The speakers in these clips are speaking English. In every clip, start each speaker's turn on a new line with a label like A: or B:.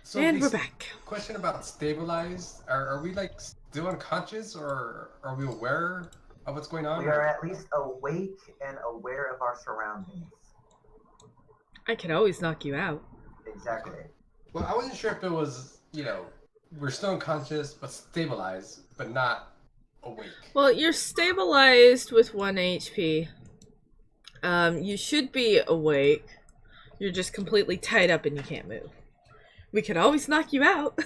A: So
B: And we're
A: this
B: back.
A: question about stabilized, are we like still unconscious or are we aware of what's going on
C: We are
A: or
C: at least awake and aware of our surroundings.
B: I can always knock you out.
C: Exactly.
A: well, I wasn't sure if it was, we're still unconscious but stabilized but not awake.
B: Well, you're stabilized with 1 HP. You should be awake. You're just completely tied up and you can't move. We can always knock you out.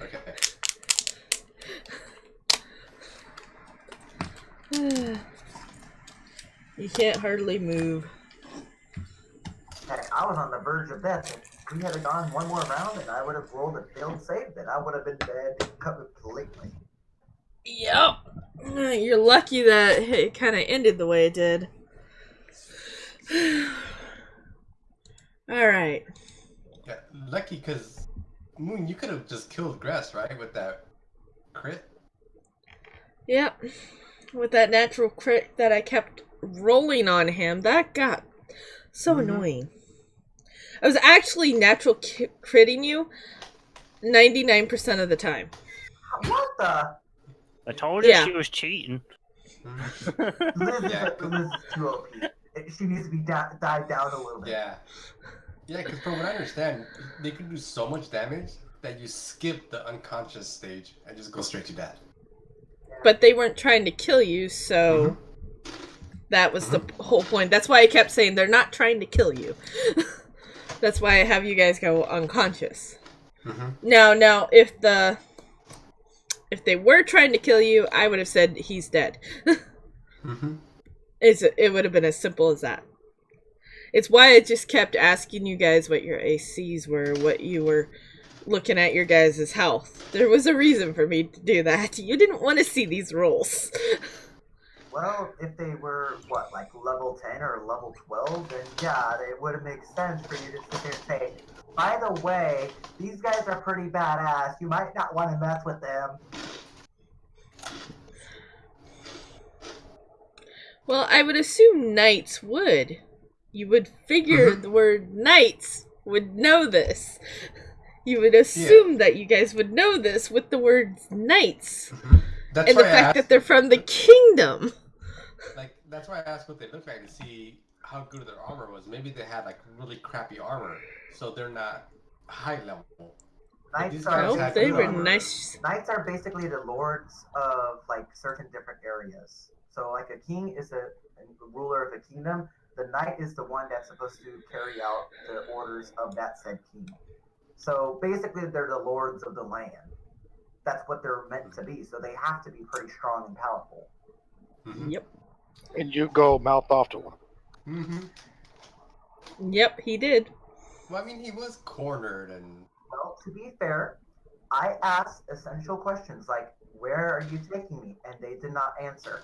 A: Okay.
B: You can't hardly move.
C: Heck, I was on the verge of death. If we had gone one more round and I would have rolled a failed save, then I would have been dead completely.
B: Yep. You're lucky that it kind of ended the way it did. Alright.
A: Yeah, lucky because Moon, you could have just killed Gress, right, with that crit.
B: Yep. With that natural crit that I kept rolling on him, that got so annoying. I was actually natural critting you 99% of the time.
C: What the?
D: I told you
B: Yeah.
D: she was cheating.
C: Liz
A: Yeah.
C: is too OP. She needs to be died down a little bit.
A: Yeah. Yeah, because from what I understand, they can do so much damage that you skip the unconscious stage and just go straight to death.
B: But they weren't trying to kill you, so that was the whole point. That's why I kept saying they're not trying to kill you. That's why I have you guys go unconscious. Now, if they were trying to kill you, I would have said he's dead. It would have been as simple as that. It's why I just kept asking you guys what your ACs were, what you were looking at your guys' health. There was a reason for me to do that. You didn't want to see these rolls.
C: Well, if they were, like level 10 or level 12, then yeah, it would make sense for you to sit there and say, by the way, these guys are pretty badass. You might not want to mess with them.
B: Well, I would assume knights would. You would figure the word knights would know this. You would assume that you guys would know this with the word knights.
A: That's
B: and
A: why
B: the
A: I
B: fact
A: asked,
B: that they're from the kingdom.
A: like, that's why I asked what they look like to see how good their armor was. Maybe they had like really crappy armor, so they're not high level.
C: Knights
B: They were nice.
C: Knights are basically the lords of like certain different areas. So like a king is a ruler of a kingdom. The knight is the one that's supposed to carry out the orders of that said king. So basically, they're the lords of the land. That's what they're meant to be. So they have to be pretty strong and powerful.
B: Yep.
E: And you go mouth off to one.
B: Yep, he did.
A: Well, I mean, he was cornered and...
C: Well, to be fair, I asked essential questions like, where are you taking me? And they did not answer.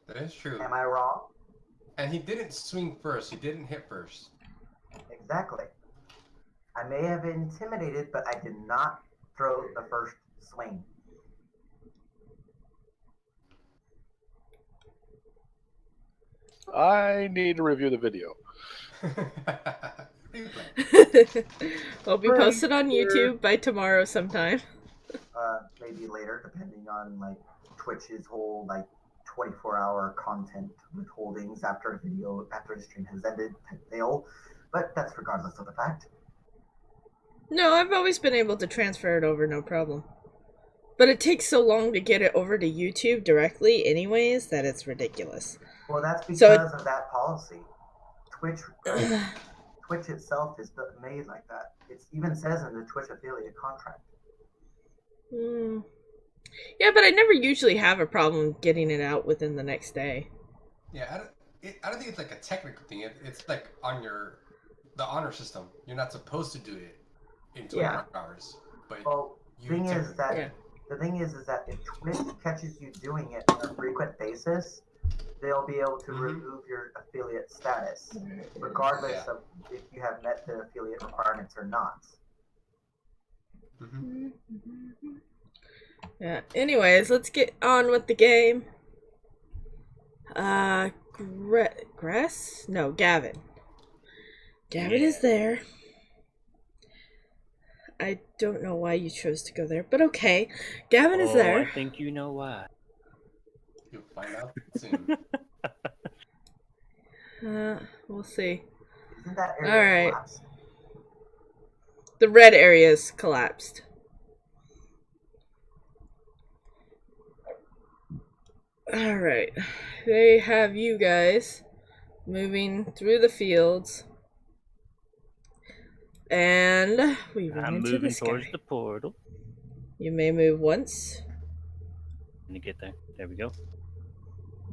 A: That is true.
C: Am I wrong?
A: And he didn't swing first. He didn't hit first.
C: Exactly. I may have been intimidated, but I did not throw the first swing.
E: I need to review the video.
B: It'll be posted on YouTube by tomorrow sometime.
C: Maybe later, depending on like Twitch's whole like 24-hour content withholdings after the stream has ended fail. But that's regardless of the fact.
B: No, I've always been able to transfer it over, no problem. But it takes so long to get it over to YouTube directly anyways that it's ridiculous.
C: Well, that's because of that policy. Twitch itself is made like that. It even says in the Twitch affiliate contract.
B: Yeah, but I never usually have a problem getting it out within the next day.
A: Yeah, I don't think it's like a technical thing. It's like on the honor system. You're not supposed to do it in 24 hours. But
C: the thing is that if Twitch catches you doing it on a frequent basis, they'll be able to remove your affiliate status, regardless of if you have met the affiliate requirements or not.
B: Yeah. Anyways, let's get on with the game. Gress? No, Gavin. Gavin is there. I don't know why you chose to go there, but okay. Gavin is there.
D: I think you know why.
A: You'll find out soon.
B: We'll see.
C: Isn't that area
B: Alright.
C: collapsed?
B: The red area is collapsed. Alright. They have you guys moving through the fields. And we run
D: I'm
B: into
D: moving
B: the sky.
D: towards the portal.
B: You may move once.
D: Let me get there. There we go.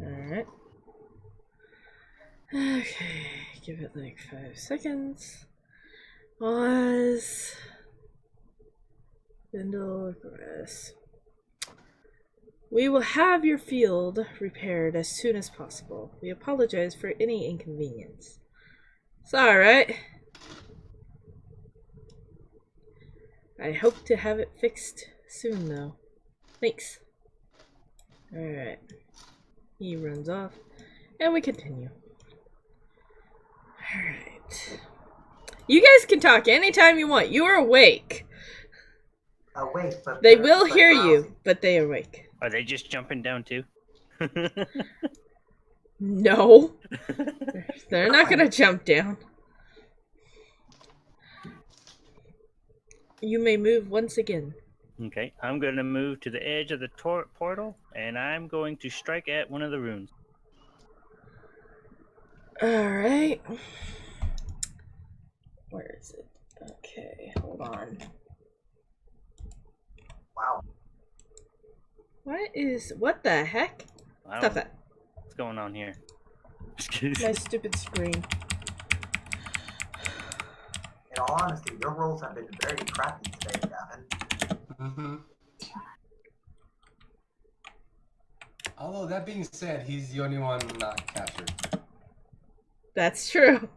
B: Alright. Okay, give it like 5 seconds. Pause. Bindle grass. We will have your field repaired as soon as possible. We apologize for any inconvenience. It's alright. I hope to have it fixed soon, though. Thanks. Alright. He runs off. And we continue. Alright. You guys can talk anytime you want. You are awake.
C: Awake, but
B: They
C: they're,
B: will
C: but
B: hear
C: drowsy.
B: you, but they are awake.
D: Are they just jumping down too?
B: No. They're not gonna jump down. You may move once again.
D: Okay, I'm going to move to the edge of the portal, and I'm going to strike at one of the runes.
B: Alright. Where is it? Okay, hold on.
C: Wow.
B: What the heck?
D: I
B: Stop
D: don't know
B: that.
D: what's going on here.
B: My stupid screen.
C: In all honesty, your rolls have been very crappy today, Gavin.
A: Mm-hmm. Although that being said, he's the only one not captured.
B: That's true.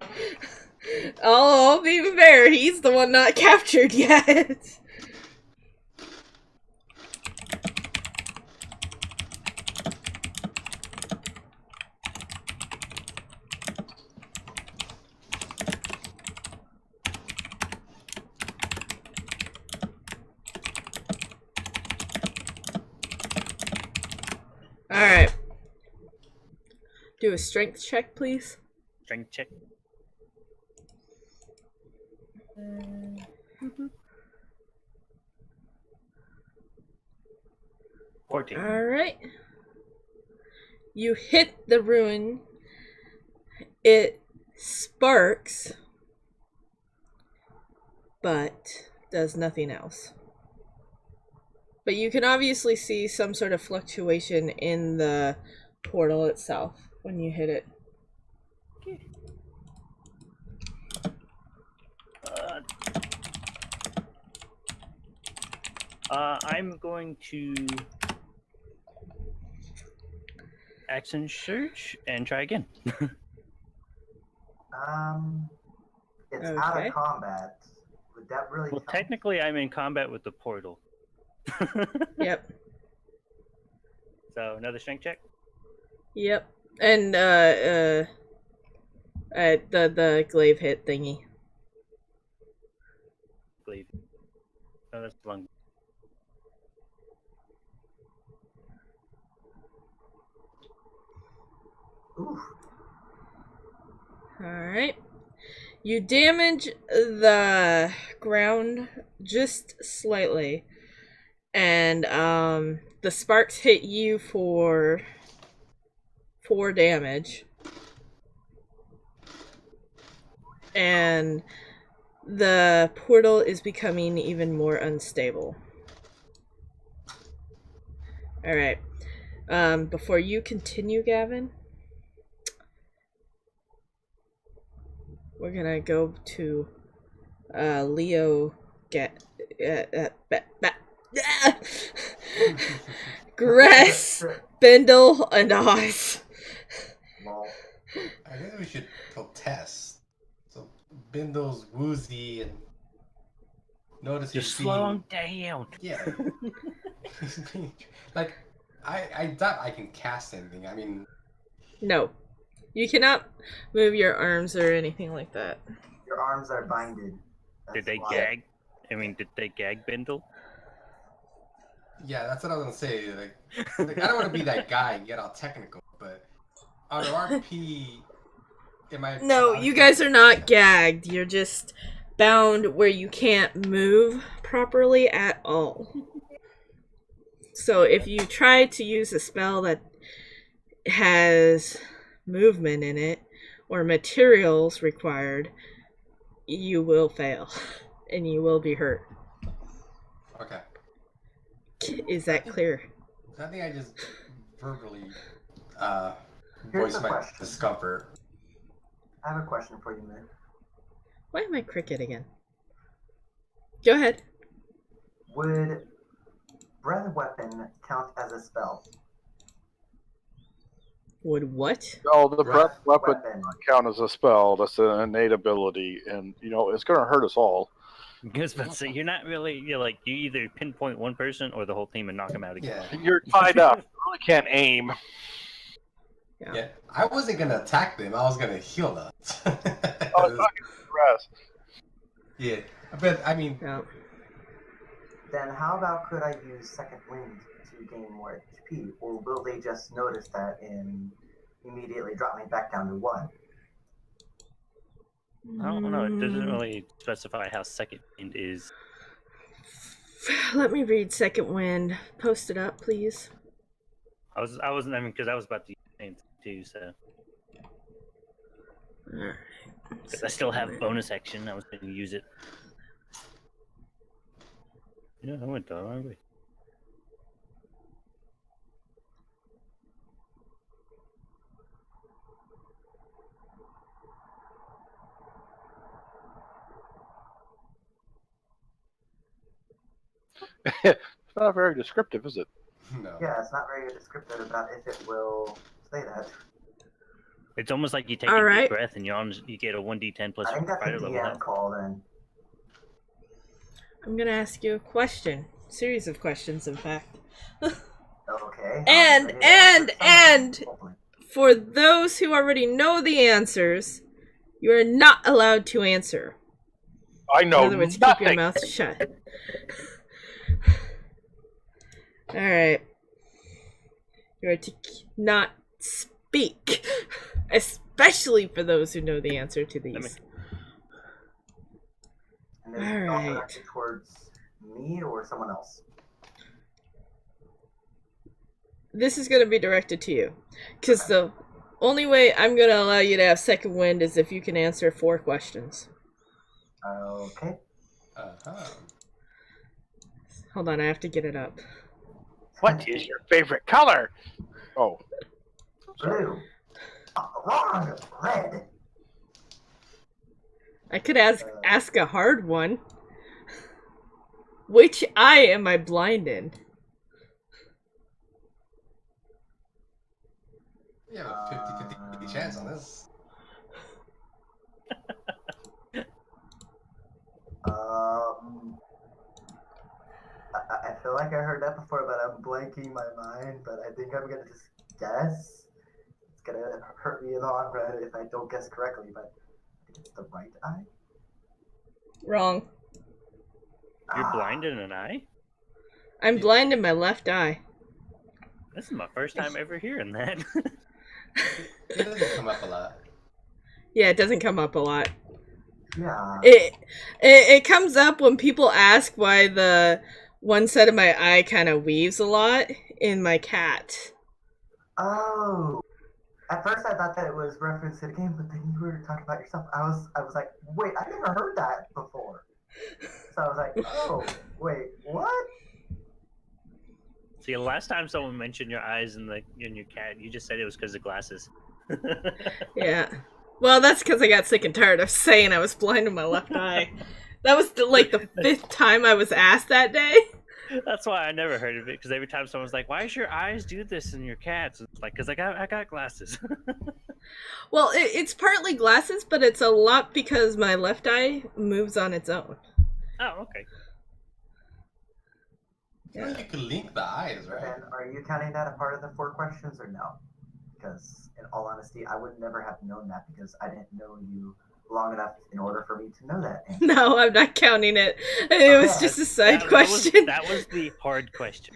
B: I'll be fair, he's the one not captured yet. Alright. Do a strength check, please.
D: Strength check. 14.
B: Alright. You hit the ruin. It sparks, but does nothing else. But you can obviously see some sort of fluctuation in the portal itself when you hit it.
D: I'm going to action search and try again.
C: It's out
B: Okay.
C: of combat. Would that really
D: Well,
C: count?
D: technically, I'm in combat with the portal.
B: Yep.
D: So another strength check.
B: Yep. And the glaive hit thingy.
D: Believe. Oh, that's lung.
C: Oof.
B: Alright. You damage the ground just slightly. And the sparks hit you for 4 damage. And the portal is becoming even more unstable. Alright. Before you continue, Gavin, we're gonna go to Leo Grass, Bindle, and Oz.
C: Lol.
A: I guess we should protest. So Bindle's woozy and notice
D: Just
A: he's
D: slow him
A: being...
D: down.
A: Yeah. He's being... Like, I doubt I can cast anything. I mean...
B: No. You cannot move your arms or anything like that.
C: Your Your arms are binded.
D: Did they
C: why.
D: gag? I mean, did they gag Bindle?
A: Yeah, that's what I was gonna say. Like I don't want to be that guy and get all technical, but on RP, am I?
B: No, you guys are not gagged. You're just bound where you can't move properly at all. So if you try to use a spell that has movement in it or materials required, you will fail and you will be hurt.
A: Okay.
B: Is that clear?
A: I think I just verbally
C: Here's
A: voiced
C: the
A: my
C: question.
A: discomfort.
C: I have a question for you, man.
B: Why am I cricket again? Go ahead.
C: Would breath weapon count as a spell?
B: Would what?
E: No, the breath weapon
C: Weapon.
E: count as a spell. That's an innate ability, and it's going to hurt us all.
D: I was about to say, you're you either pinpoint one person or the whole team and knock them out again.
A: Yeah.
E: You're tied up. You really can't aim.
A: Yeah. I wasn't gonna attack them. I was gonna heal them.
E: Oh, it's not going to stress.
A: Yeah, but I mean,
B: Yeah.
C: Then how about could I use second wind to gain more HP, or will they just notice that and immediately drop me back down to 1?
D: I don't know. It doesn't really specify how second wind is.
B: Let me read Second Wind. Post it up, please.
D: Because I was about to use the same thing too, so.
B: Alright.
D: Because I still have bonus action, I was going to use it. Yeah, I went the wrong way.
E: It's not very descriptive, is it?
A: no.
C: Yeah, it's not very descriptive about if it will say that.
D: It's almost like you take
B: All
D: a
B: right.
D: deep breath and you get a 1d10 plus
C: I think that's
D: fighter
C: a
D: level
C: DM
D: health.
C: call then.
B: I'm gonna ask you a question. Series of questions, in fact.
C: Okay.
B: And-
C: I'm ready to answer some
B: and-
C: of them, hopefully.
B: For those who already know the answers, you are not allowed to answer.
E: I
B: In
E: know
B: other words, keep your
E: nothing.
B: mouth shut. Alright. You are to not speak. Especially for those who know the answer to
D: me-
B: these.
C: And is it all
B: Alright.
C: directed towards me or someone else?
B: This is going to be directed to you. Because the only way I'm going to allow you to have second wind is if you can answer 4 questions.
C: Okay.
A: Uh-huh.
B: Hold on, I have to get it up.
E: What is your favorite color? Oh,
C: Blue. Wrong. Red.
B: I could ask a hard one. Which eye am I blind in?
A: You have a 50-50 chance on this.
C: I feel like I heard that before, but I'm blanking my mind. But I think I'm gonna just guess. It's gonna hurt me in the long run if I don't guess correctly, but I think it's the right eye.
B: Wrong.
D: You're blind in an eye?
B: I'm blind in my left eye.
D: This is my first time ever hearing that.
A: It doesn't come up a lot.
B: Yeah, it doesn't come up a lot.
C: Yeah.
B: It comes up when people ask why the one side of my eye kind of weaves a lot in my cat.
C: Oh. At first I thought that it was reference to the game, but then you were talking about yourself. I was like, wait, I never heard that before. So I was like, oh, wait, what?
D: See, the last time someone mentioned your eyes in your cat, you just said it was because of glasses.
B: Yeah. Well, that's because I got sick and tired of saying I was blind in my left eye. That was the 5th time I was asked that day.
D: That's why I never heard of it, because every time someone's like, "Why does your eyes do this in your cats?" It's like, "Cause I got glasses."
B: Well, it's partly glasses, but it's a lot because my left eye moves on its own.
D: Oh, okay.
A: Yeah. You could link the eyes, right?
C: Then are you counting that a part of the 4 questions or no? Because in all honesty, I would never have known that because I didn't know you long enough in order for me to know that answer.
B: No, I'm not counting it. It was
C: Okay.
B: just a side question.
D: That was the hard question.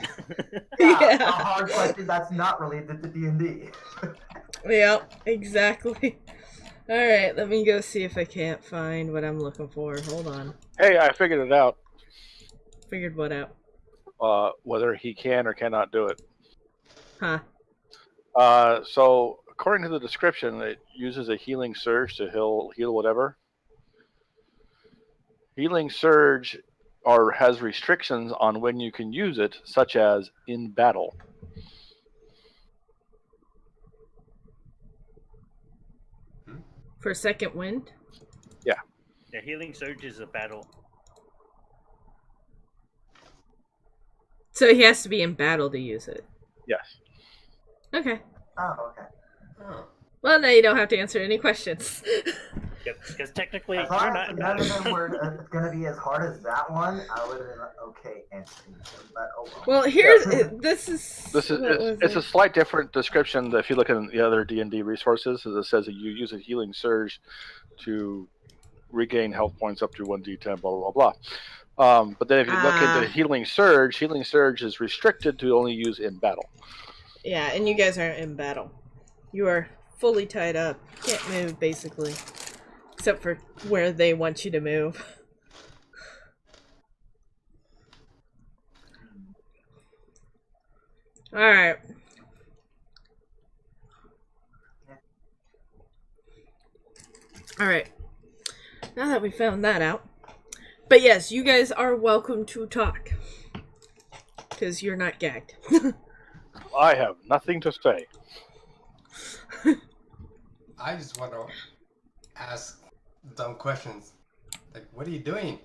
C: Yeah,
B: Yeah.
C: a hard question that's not related to D&D.
B: Yep, exactly. Alright, let me go see if I can't find what I'm looking for. Hold on.
E: Hey, I figured it out.
B: Figured what out?
E: Whether he can or cannot do it.
B: Huh.
E: So according to the description, it uses a healing surge to heal whatever. Healing surge has restrictions on when you can use it, such as in battle.
B: For second wind?
D: Yeah, healing surge is a battle.
B: So he has to be in battle to use it.
E: Yes.
B: Okay.
C: Oh, okay.
A: Oh.
B: Well, now you don't have to answer any questions.
D: Yep, because technically
C: As
D: you're
C: long
D: not
C: as
D: in
C: none of
D: battle.
C: them were going to be as hard as that one, I would have been okay answering them. But oh well.
B: Well, here's
E: This is
B: what was
E: it's
B: it?
E: a slight different description. If you look at the other D&D resources, it says that you use a healing surge to regain health points up to 1d10, blah blah blah. But then if you look into healing surge is restricted to only use in battle.
B: Yeah, and you guys aren't in battle. You are fully tied up. Can't move, basically. Except for where they want you to move. Alright. Alright. Now that we found that out. But yes, you guys are welcome to talk. Because you're not gagged.
E: I have nothing to say.
A: I just want to ask dumb questions. Like, what are you doing?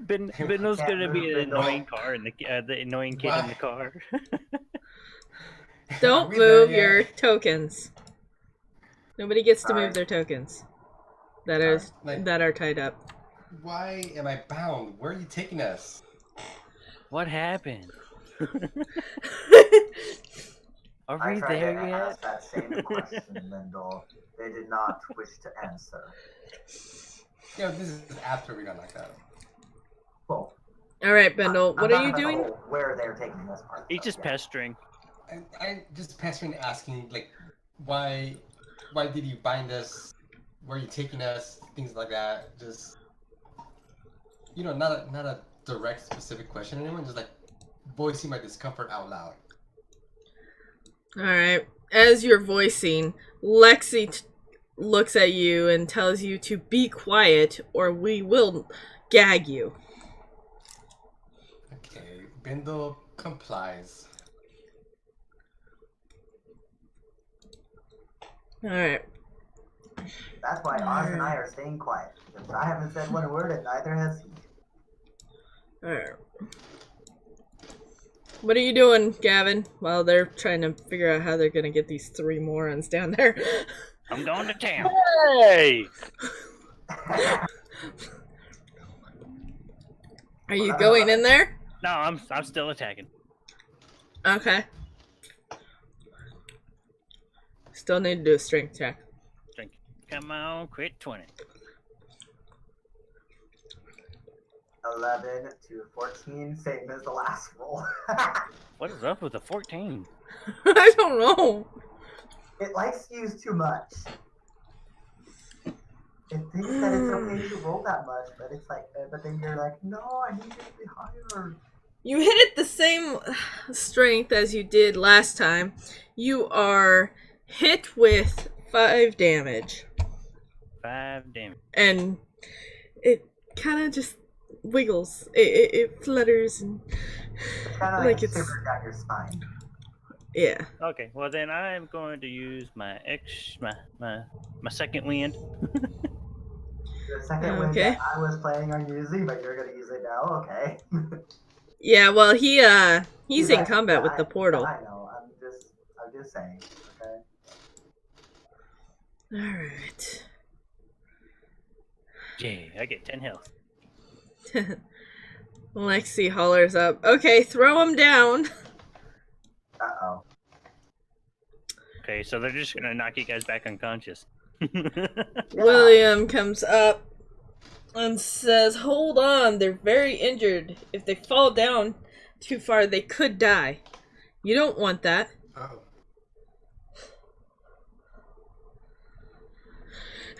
D: Benno's gonna be an
C: Bindle.
D: annoying car in the annoying kid in the car.
B: Don't
A: Are we there
B: move
A: yet?
B: your tokens. Nobody gets to
C: Sorry.
B: move their tokens. That are tied up.
A: Why am I bound? Where are you taking us?
D: What happened? Are
C: I
D: we
C: tried
D: there
C: to
D: yet?
C: ask that same question, Lindell. They did not wish to answer.
A: You know, this is after we got knocked out.
C: Well,
B: Alright, Bendel, what
C: I'm
B: are you
C: talking about
B: doing?
C: the whole where they're taking this part.
D: He's just
C: Yeah.
D: pestering.
A: I just pestering, asking, like, why did you bind us? Where are you taking us? Things like that. Just, you know, not a direct, specific question. Anyone just like voicing my discomfort out loud.
B: Alright. As you're voicing, Lexi looks at you and tells you to be quiet or we will gag you.
A: Okay, Bindle complies.
B: Alright.
C: That's why Oz and I are staying quiet. Because I haven't said one word and neither has he.
B: Alright. What are you doing, Gavin? While they're trying to figure out how they're gonna get these three morons down there.
D: I'm going to town.
E: Hey!
B: Are you going in there?
D: No, I'm still attacking.
B: Okay. Still need to do a strength check.
D: Drink. Come on, quit 20.
C: 11 to 14, same as the last roll.
D: What is up with the 14?
B: I don't know.
C: It likes to use too much. It thinks that it's okay to roll that much, but it's like, but then you're like, no, I need it to be higher.
B: You hit it the same strength as you did last time. You are hit with 5 damage.
D: 5 damage.
B: And it kind of just wiggles. It flutters and
C: It's kind of
B: Like
C: like
B: it's-
C: shivers down your spine.
B: yeah.
D: Okay, well then I'm going to use my my second wind.
C: The second wind
B: Okay.
C: that I was planning on using, but you're gonna use it now, okay?
B: Yeah, well he's in
C: Like,
B: combat with the portal.
C: I know. I'm just saying. Okay.
B: Alright.
D: Yeah, I get 10 health.
B: Lexi hollers up. Okay, throw him down.
C: Uh oh.
D: Okay, so they're just gonna knock you guys back unconscious.
B: William comes up and says, "Hold on, they're very injured. If they fall down too far, they could die. You don't want that."
A: Oh.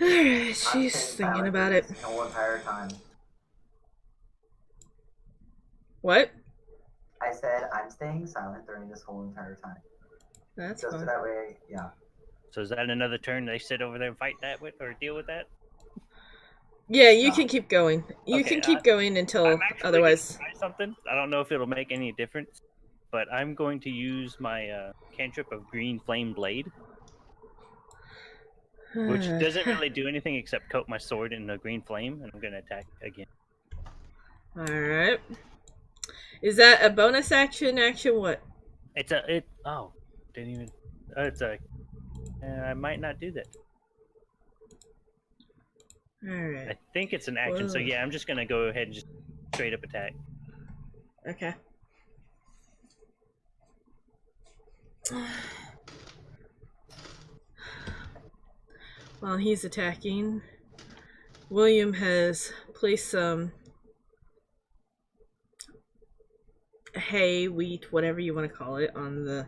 B: Alright,
C: I'm
B: she's
C: staying
B: thinking
C: silent
B: about
C: through
B: it.
C: this whole entire time.
B: What?
C: I said I'm staying silent during this whole entire time.
B: That's
C: Just so
B: fine.
C: that way, yeah.
D: So is that another turn they sit over there and fight that with or deal with that?
B: Yeah, you
C: No.
B: can keep going. You
D: Okay,
B: can keep going until
D: I'm actually
B: otherwise.
D: gonna try something. I don't know if it'll make any difference, but I'm going to use my cantrip of Green Flame Blade, which doesn't really do anything except coat my sword in a green flame, and I'm going to attack again.
B: Alright. Is that a bonus action? Action what?
D: It's I might not do that.
B: Alright.
D: I think it's an action, so
B: Whoa.
D: yeah, I'm just going to go ahead and just straight up attack.
B: Okay. While he's attacking, William has placed some hay, wheat, whatever you want to call it, on the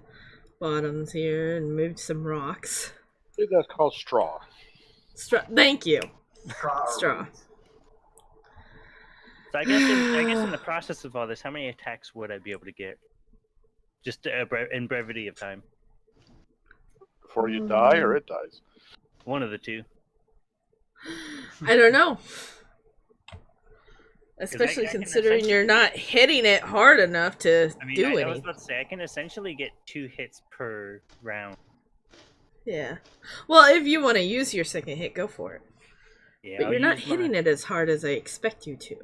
B: bottoms here and moved some rocks.
E: I think that's called straw.
B: Thank you.
C: Straw.
D: So I guess in the process of all this, how many attacks would I be able to get? Just in brevity of time.
E: Before you die, or it dies.
D: One of the two.
B: I don't know. Especially
D: I can
B: considering you're not hitting it hard enough to do
D: I was
B: anything.
D: about to say, I can essentially get 2 hits per round.
B: Yeah. Well, if you want to use your second hit, go for it.
D: Yeah,
B: But you're not hitting it as hard as I expect you to.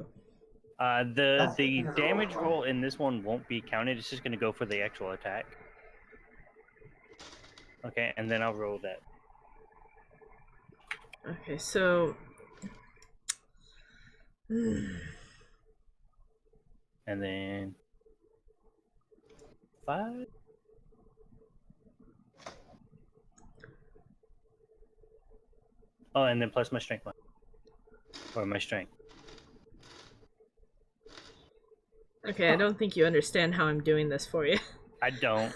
D: The damage roll in this one won't be counted. It's just going to go for the actual attack. Okay, and then I'll roll that.
B: Okay, so...
D: And then 5. Oh, and then plus my strength one. Or my strength.
B: Okay, I don't think you understand how I'm doing this for you.
D: I don't.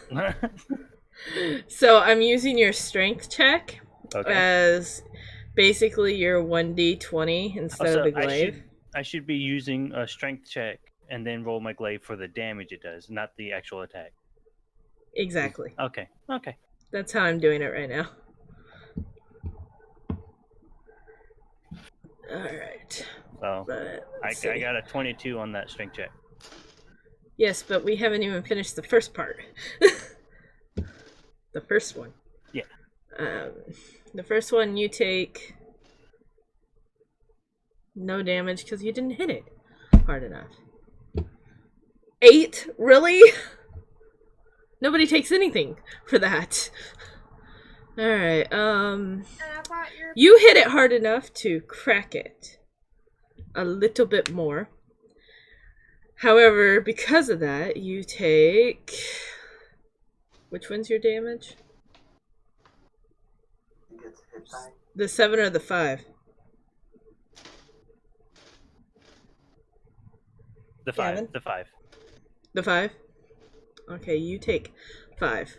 B: So I'm using your strength check
D: Okay.
B: as basically your 1d20 instead of the glaive.
D: I should be using a strength check and then roll my glaive for the damage it does, not the actual attack.
B: Exactly.
D: Okay.
B: That's how I'm doing it right now. Alright.
D: So I
B: see.
D: got a 22 on that strength check.
B: Yes, but we haven't even finished the first part. The first one.
D: Yeah.
B: The first one you take no damage because you didn't hit it hard enough. 8? Really? Nobody takes anything for that. Alright, you hit it hard enough to crack it a little bit more. However, because of that, you take... Which one's your damage?
C: He gets hit by.
B: The 7 or the 5?
D: The 5.
B: Gavin?
D: The 5.
B: The 5? Okay, you take 5.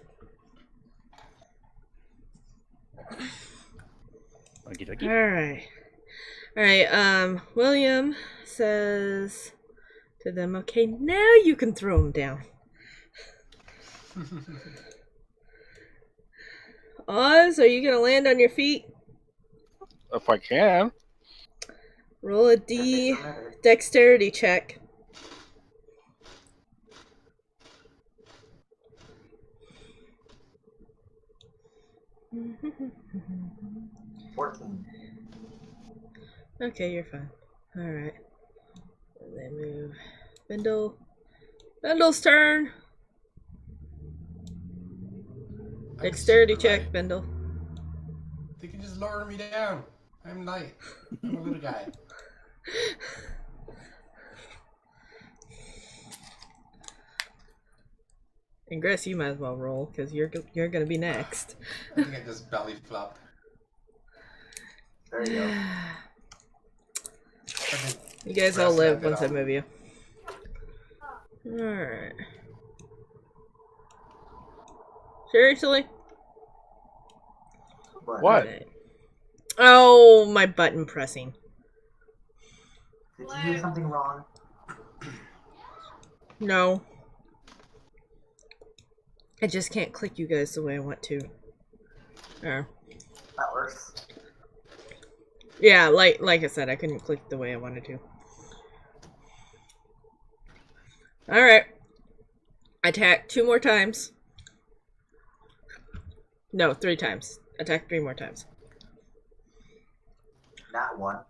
D: Okie dokie.
B: Alright, William says to them, okay, now you can throw him down. Oz, are you gonna land on your feet?
E: If I can.
B: Roll a D dexterity check.
C: $14.
B: Okay, you're fine. Alright. And then move. Bindle. Bindle's turn. Dexterity check, Bindle.
A: They can just lower me down. I'm light. I'm a little guy.
B: And Grace, you might as well roll because you're gonna be next.
A: I think I just belly flop.
C: There you go.
B: You guys all live once I move you. Alright. Seriously?
E: What?
B: Okay. Oh, my button pressing.
C: Did you do something wrong?
B: No. I just can't click you guys the way I want to. Oh.
C: That works.
B: Yeah, like I said, I couldn't click the way I wanted to. Alright. Attack 2 more times. No, 3 times. Attack 3 more times.
C: Not one.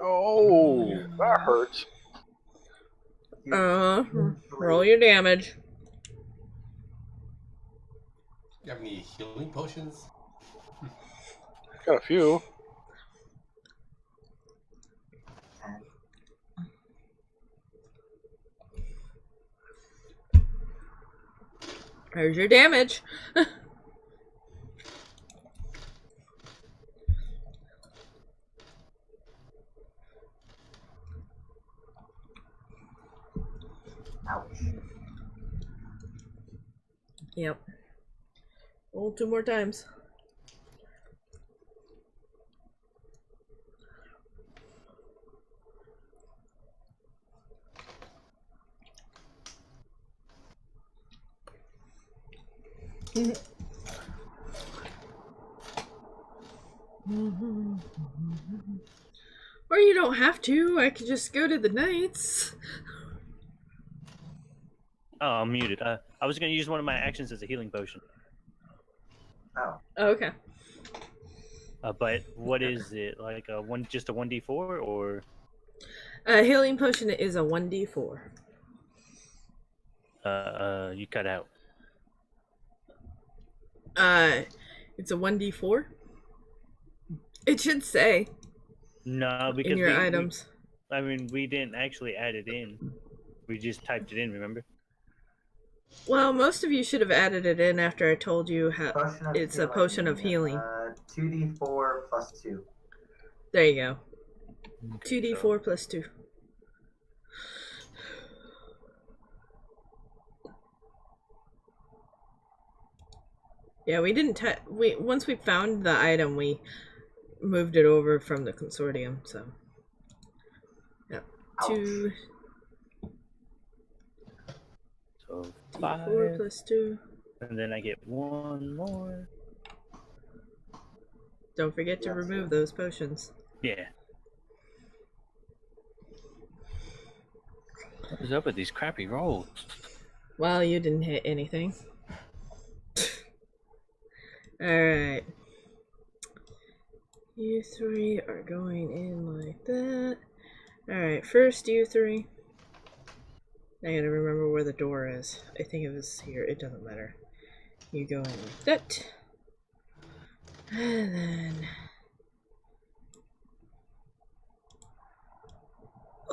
E: Oh, that hurts.
B: Roll your damage.
A: You have any healing potions?
E: Got a few.
C: 10.
B: There's your damage.
C: Ouch.
B: Yep. Roll 2 more times. Or you don't have to. I could just go to the knights.
D: Oh, I'm muted. I was going to use one of my actions as a healing potion.
C: Oh.
B: Okay.
D: But what is it? Like just a 1d4 or?
B: A healing potion is a 1d4.
D: You cut out.
B: It's a 1d4. It should say
D: No, because
B: in your items.
D: We didn't actually add it in. We just typed it in. Remember?
B: Well, most of you should have added it in after I told you how it's a potion of healing.
C: 2d4 plus 2.
B: There you go.
D: Okay,
B: 2d4 plus 2. Yeah, we didn't. Once we found the item, we moved it over from the consortium. So, yeah, 2.
D: So
B: 4
D: 5
B: plus 2.
D: and then I get 1 more.
B: Don't forget to remove those potions.
D: Yeah. What is up with these crappy rolls?
B: Well, you didn't hit anything. Alright. You 3 are going in like that. Alright, first you 3. I gotta remember where the door is. I think it was here. It doesn't matter. You go in like that. And then...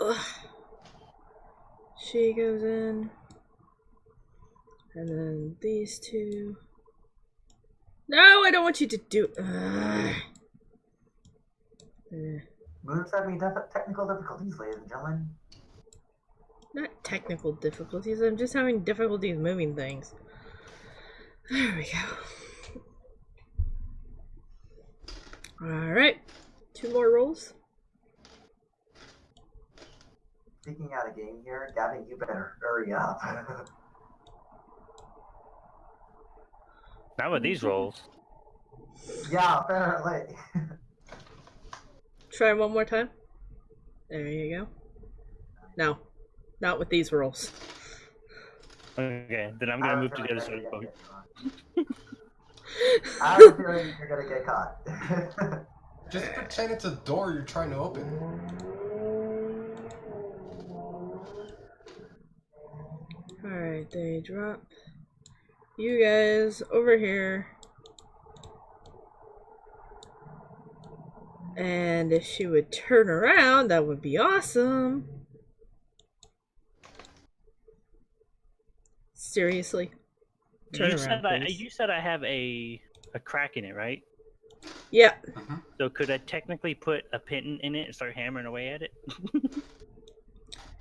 B: Ugh. She goes in. And then these 2. No, I don't want you to do...
C: Moon's having technical difficulties, ladies and gentlemen.
B: Not technical difficulties, I'm just having difficulties moving things. There we go. Alright. 2 more rolls.
C: Speaking out of game here, Gavin, you better hurry up.
D: Not with these rolls.
C: Yeah, apparently.
B: Try one more time. There you go. No. Not with these rolls.
D: Okay, then I'm gonna move to the other side of the boat.
C: I have a feeling you're gonna get caught.
A: Just pretend it's a door you're trying to open.
B: Alright, they drop you guys over here. And if she would turn around, that would be awesome. Seriously. Turn around, please.
D: You said I have a crack in it, right?
B: Yep.
D: So could I technically put a pin in it and start hammering away at it?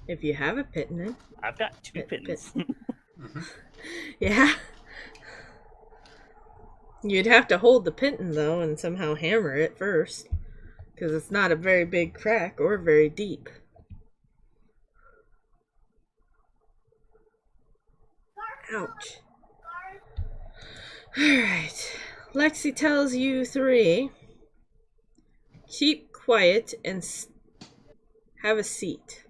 B: If you have a pit in it.
D: I've got 2 pins.
B: Yeah. You'd have to hold the pin though and somehow hammer it first. Because it's not a very big crack or very deep. Ouch. Alright. Lexi tells you 3. Keep quiet and have a seat.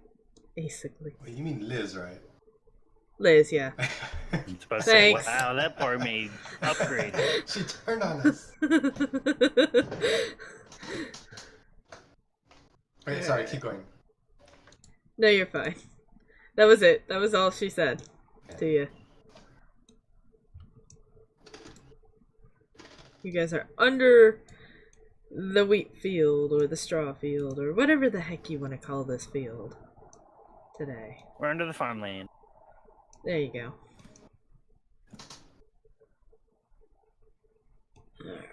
B: Basically.
A: Well, you mean Liz, right?
B: Liz, yeah.
D: I'm supposed to say,
B: Thanks.
D: wow, that poor maid upgraded.
A: She turned on us. Okay, sorry, keep going.
B: No, you're fine. That was it. That was all she said to you. You guys are under the wheat field or the straw field or whatever the heck you want to call this field today.
D: We're under the farmland.
B: There you go. Alright.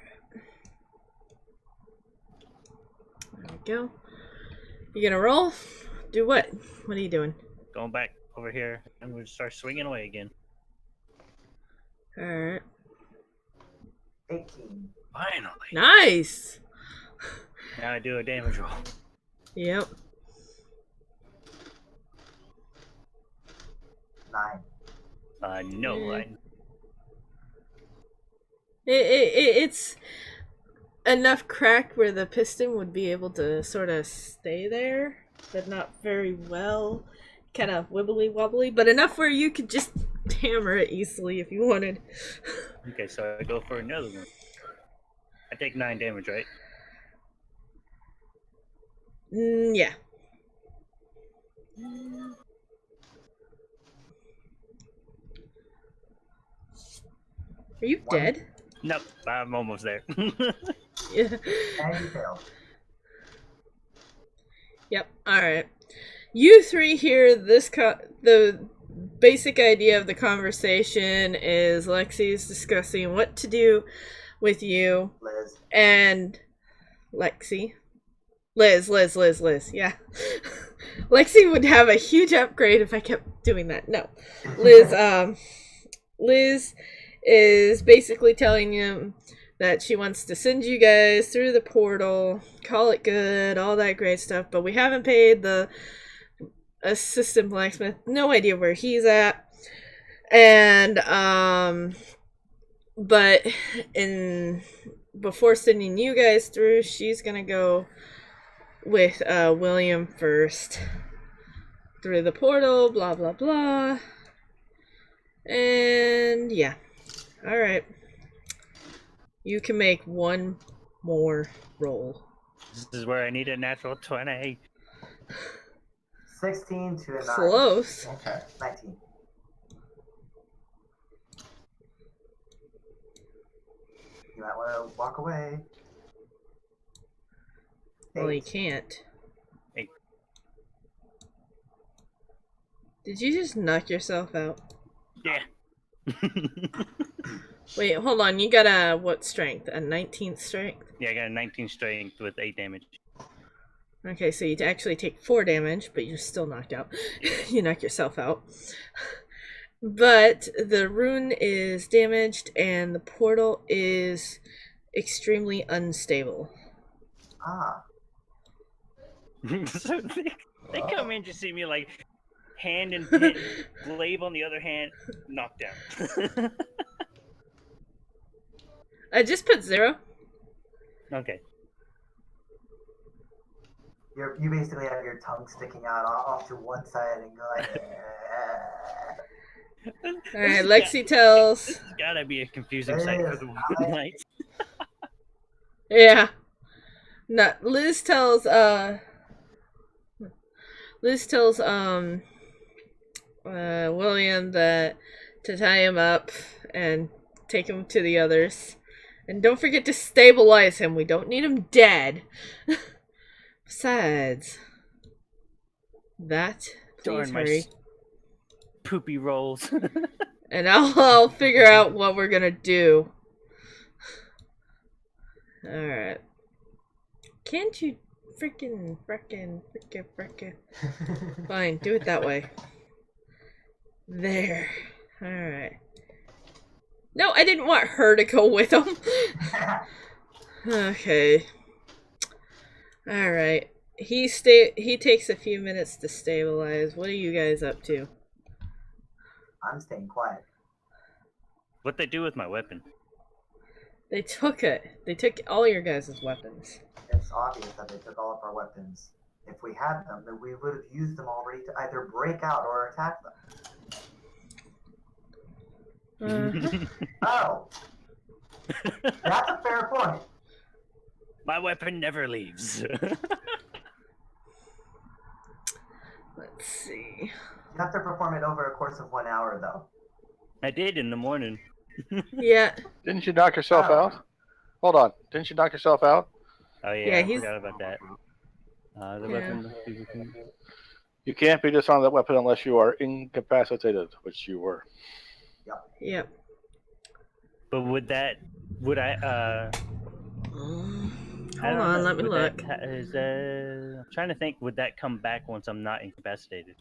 B: There we go. You gonna roll? Do what? What are you doing?
D: Going back over here, and we'll start swinging away again.
B: Alright.
C: 18.
D: Finally.
B: Nice!
D: Now I do a damage roll.
B: Yep.
C: 9.
D: No,
B: Yeah. It's enough crack where the piston would be able to sort of stay there, but not very well. Kind of wibbly wobbly, but enough where you could just hammer it easily if you wanted.
D: Okay, so I go for another one. I take 9 damage, right?
B: Yeah. Are you dead?
D: Nope, I'm almost there.
B: Yeah.
C: And you failed.
B: Yep. All right. You 3 hear this. The basic idea of the conversation is Lexi's discussing what to do with you
C: Liz.
B: and Lexi. Liz. Yeah. Lexi would have a huge upgrade if I kept doing that. No. Liz is basically telling you that she wants to send you guys through the portal, call it good, all that great stuff, but we haven't paid the assistant blacksmith. No idea where he's at. And but before sending you guys through, she's gonna go with William first through the portal, blah blah blah. And yeah. Alright. You can make one more roll.
D: This is where I need a natural 20.
C: 16 to a 9.
B: Close.
A: Okay.
C: 19. You might want to walk away.
B: Well, you
C: 8.
B: can't.
D: Hey.
B: Did you just knock yourself out?
D: Yeah.
B: Wait, hold on. You got a what strength? A 19th strength?
D: Yeah, I got a 19 strength with 8 damage.
B: Okay, so you actually take 4 damage, but you're still knocked out. You knock yourself out. But the rune is damaged and the portal is extremely unstable.
C: Ah.
D: So they come in to see me like hand and pin, glaive on the other hand, knocked down.
B: I just put 0.
D: Okay.
C: You basically have your tongue sticking out off to one side and go like.
B: Alright, Lexi tells.
D: This has gotta be a confusing sight for the night.
B: Yeah. No, Liz tells William that to tie him up and take him to the others. And don't forget to stabilize him. We don't need him dead. Besides that, please
D: Darn my
B: hurry.
D: poopy rolls.
B: And I'll figure out what we're gonna do. Alright. Can't you frickin'. Fine, do it that way. There. Alright. No, I didn't want her to go with him. Okay. Alright. He takes a few minutes to stabilize. What are you guys up to?
C: I'm staying quiet.
D: What they do with my weapon?
B: They took it. They took all your guys' weapons.
C: It's obvious that they took all of our weapons. If we had them, then we would have used them already to either break out or attack them. Oh! That's a fair point.
D: My weapon never leaves.
B: Let's see.
C: You have to perform it over a course of 1 hour, though.
D: I did in the morning.
B: Yeah.
E: Didn't you knock yourself out? Hold on. Didn't you knock yourself out?
D: Oh yeah,
B: Yeah,
D: I
B: he's-
D: forgot about that. The weapon.
E: You can't be disarmed that weapon unless you are incapacitated, which you were.
B: Yep.
D: But would I?
B: Hold on, let me look.
D: I'm trying to think. Would that come back once I'm not incapacitated?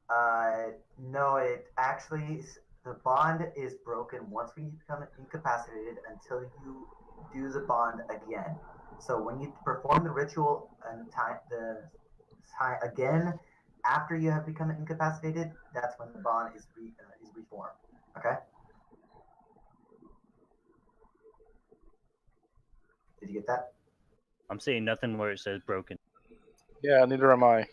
C: No, it actually, the bond is broken once we become incapacitated until you do the bond again. So when you perform the ritual and time again after you have become incapacitated, that's when the bond is reformed. Okay. Did you get that?
D: I'm seeing nothing where it says broken.
E: Yeah, neither am I.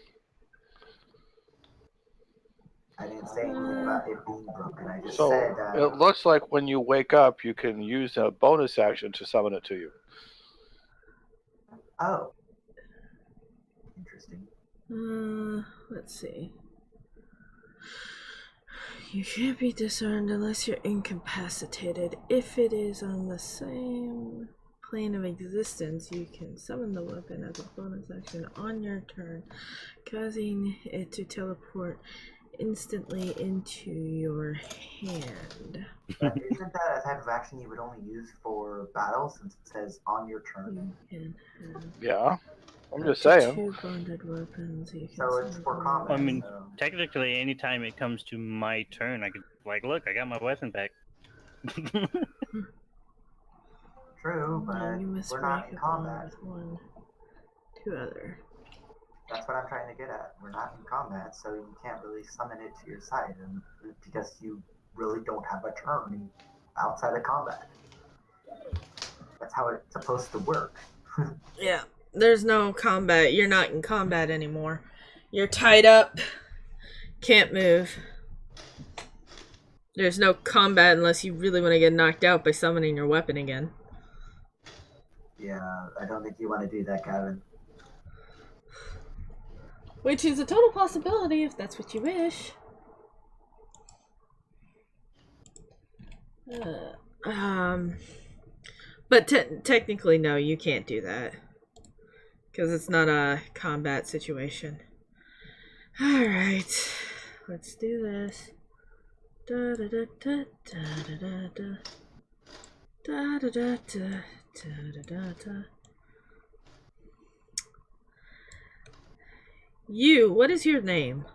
C: I didn't say anything about it being broken. I just
E: So
C: said that.
E: it looks like when you wake up, you can use a bonus action to summon it to you.
C: Oh. Interesting.
B: Let's see. You can't be disarmed unless you're incapacitated. If it is on the same plane of existence, you can summon the weapon as a bonus action on your turn, causing it to teleport instantly into your hand.
C: But isn't that a type of action you would only use for battle since it says on your turn?
B: You can have
E: Yeah, I'm just
B: up to
E: saying.
B: 2 bonded weapons. You can
C: So it's
B: summon
C: for
B: one
C: combat.
D: I mean,
C: so.
D: technically, anytime it comes to my turn, I could look, I got my weapon back.
C: True, but
B: No, you must
C: we're not in
B: break a bond
C: combat.
B: with 1 to other.
C: That's what I'm trying to get at. We're not in combat, so you can't really summon it to your side, and because you really don't have a turn outside of combat. That's how it's supposed to work.
B: Yeah, there's no combat. You're not in combat anymore. You're tied up. Can't move. There's no combat unless you really want to get knocked out by summoning your weapon again.
C: Yeah, I don't think you want to do that, Gavin.
B: Which is a total possibility if that's what you wish. But technically, no, you can't do that. Because it's not a combat situation. Alright, let's do this. Da da da da da da da da da da da da da da. You, what is your name?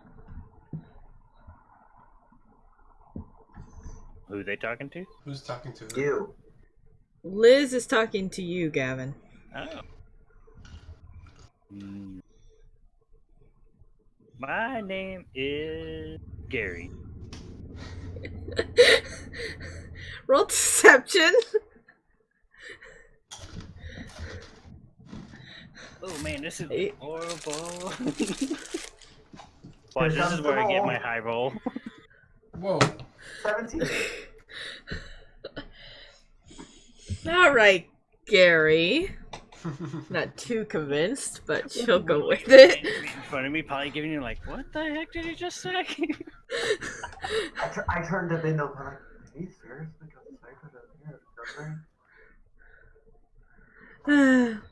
D: Who are they talking to?
A: Who's talking to who?
C: You.
B: Liz is talking to you, Gavin.
D: Oh. My name is Gary.
B: Roll deception.
D: Oh man, this is
B: Eight.
D: horrible. Watch, this is where I get my high roll.
A: Whoa.
C: 17.
B: All right, Gary. Not too convinced, but she'll go with it.
D: In front of me, probably giving you like, what the heck did he just say?
C: I turned to Bindle and I'm like, are you serious? Because it's here,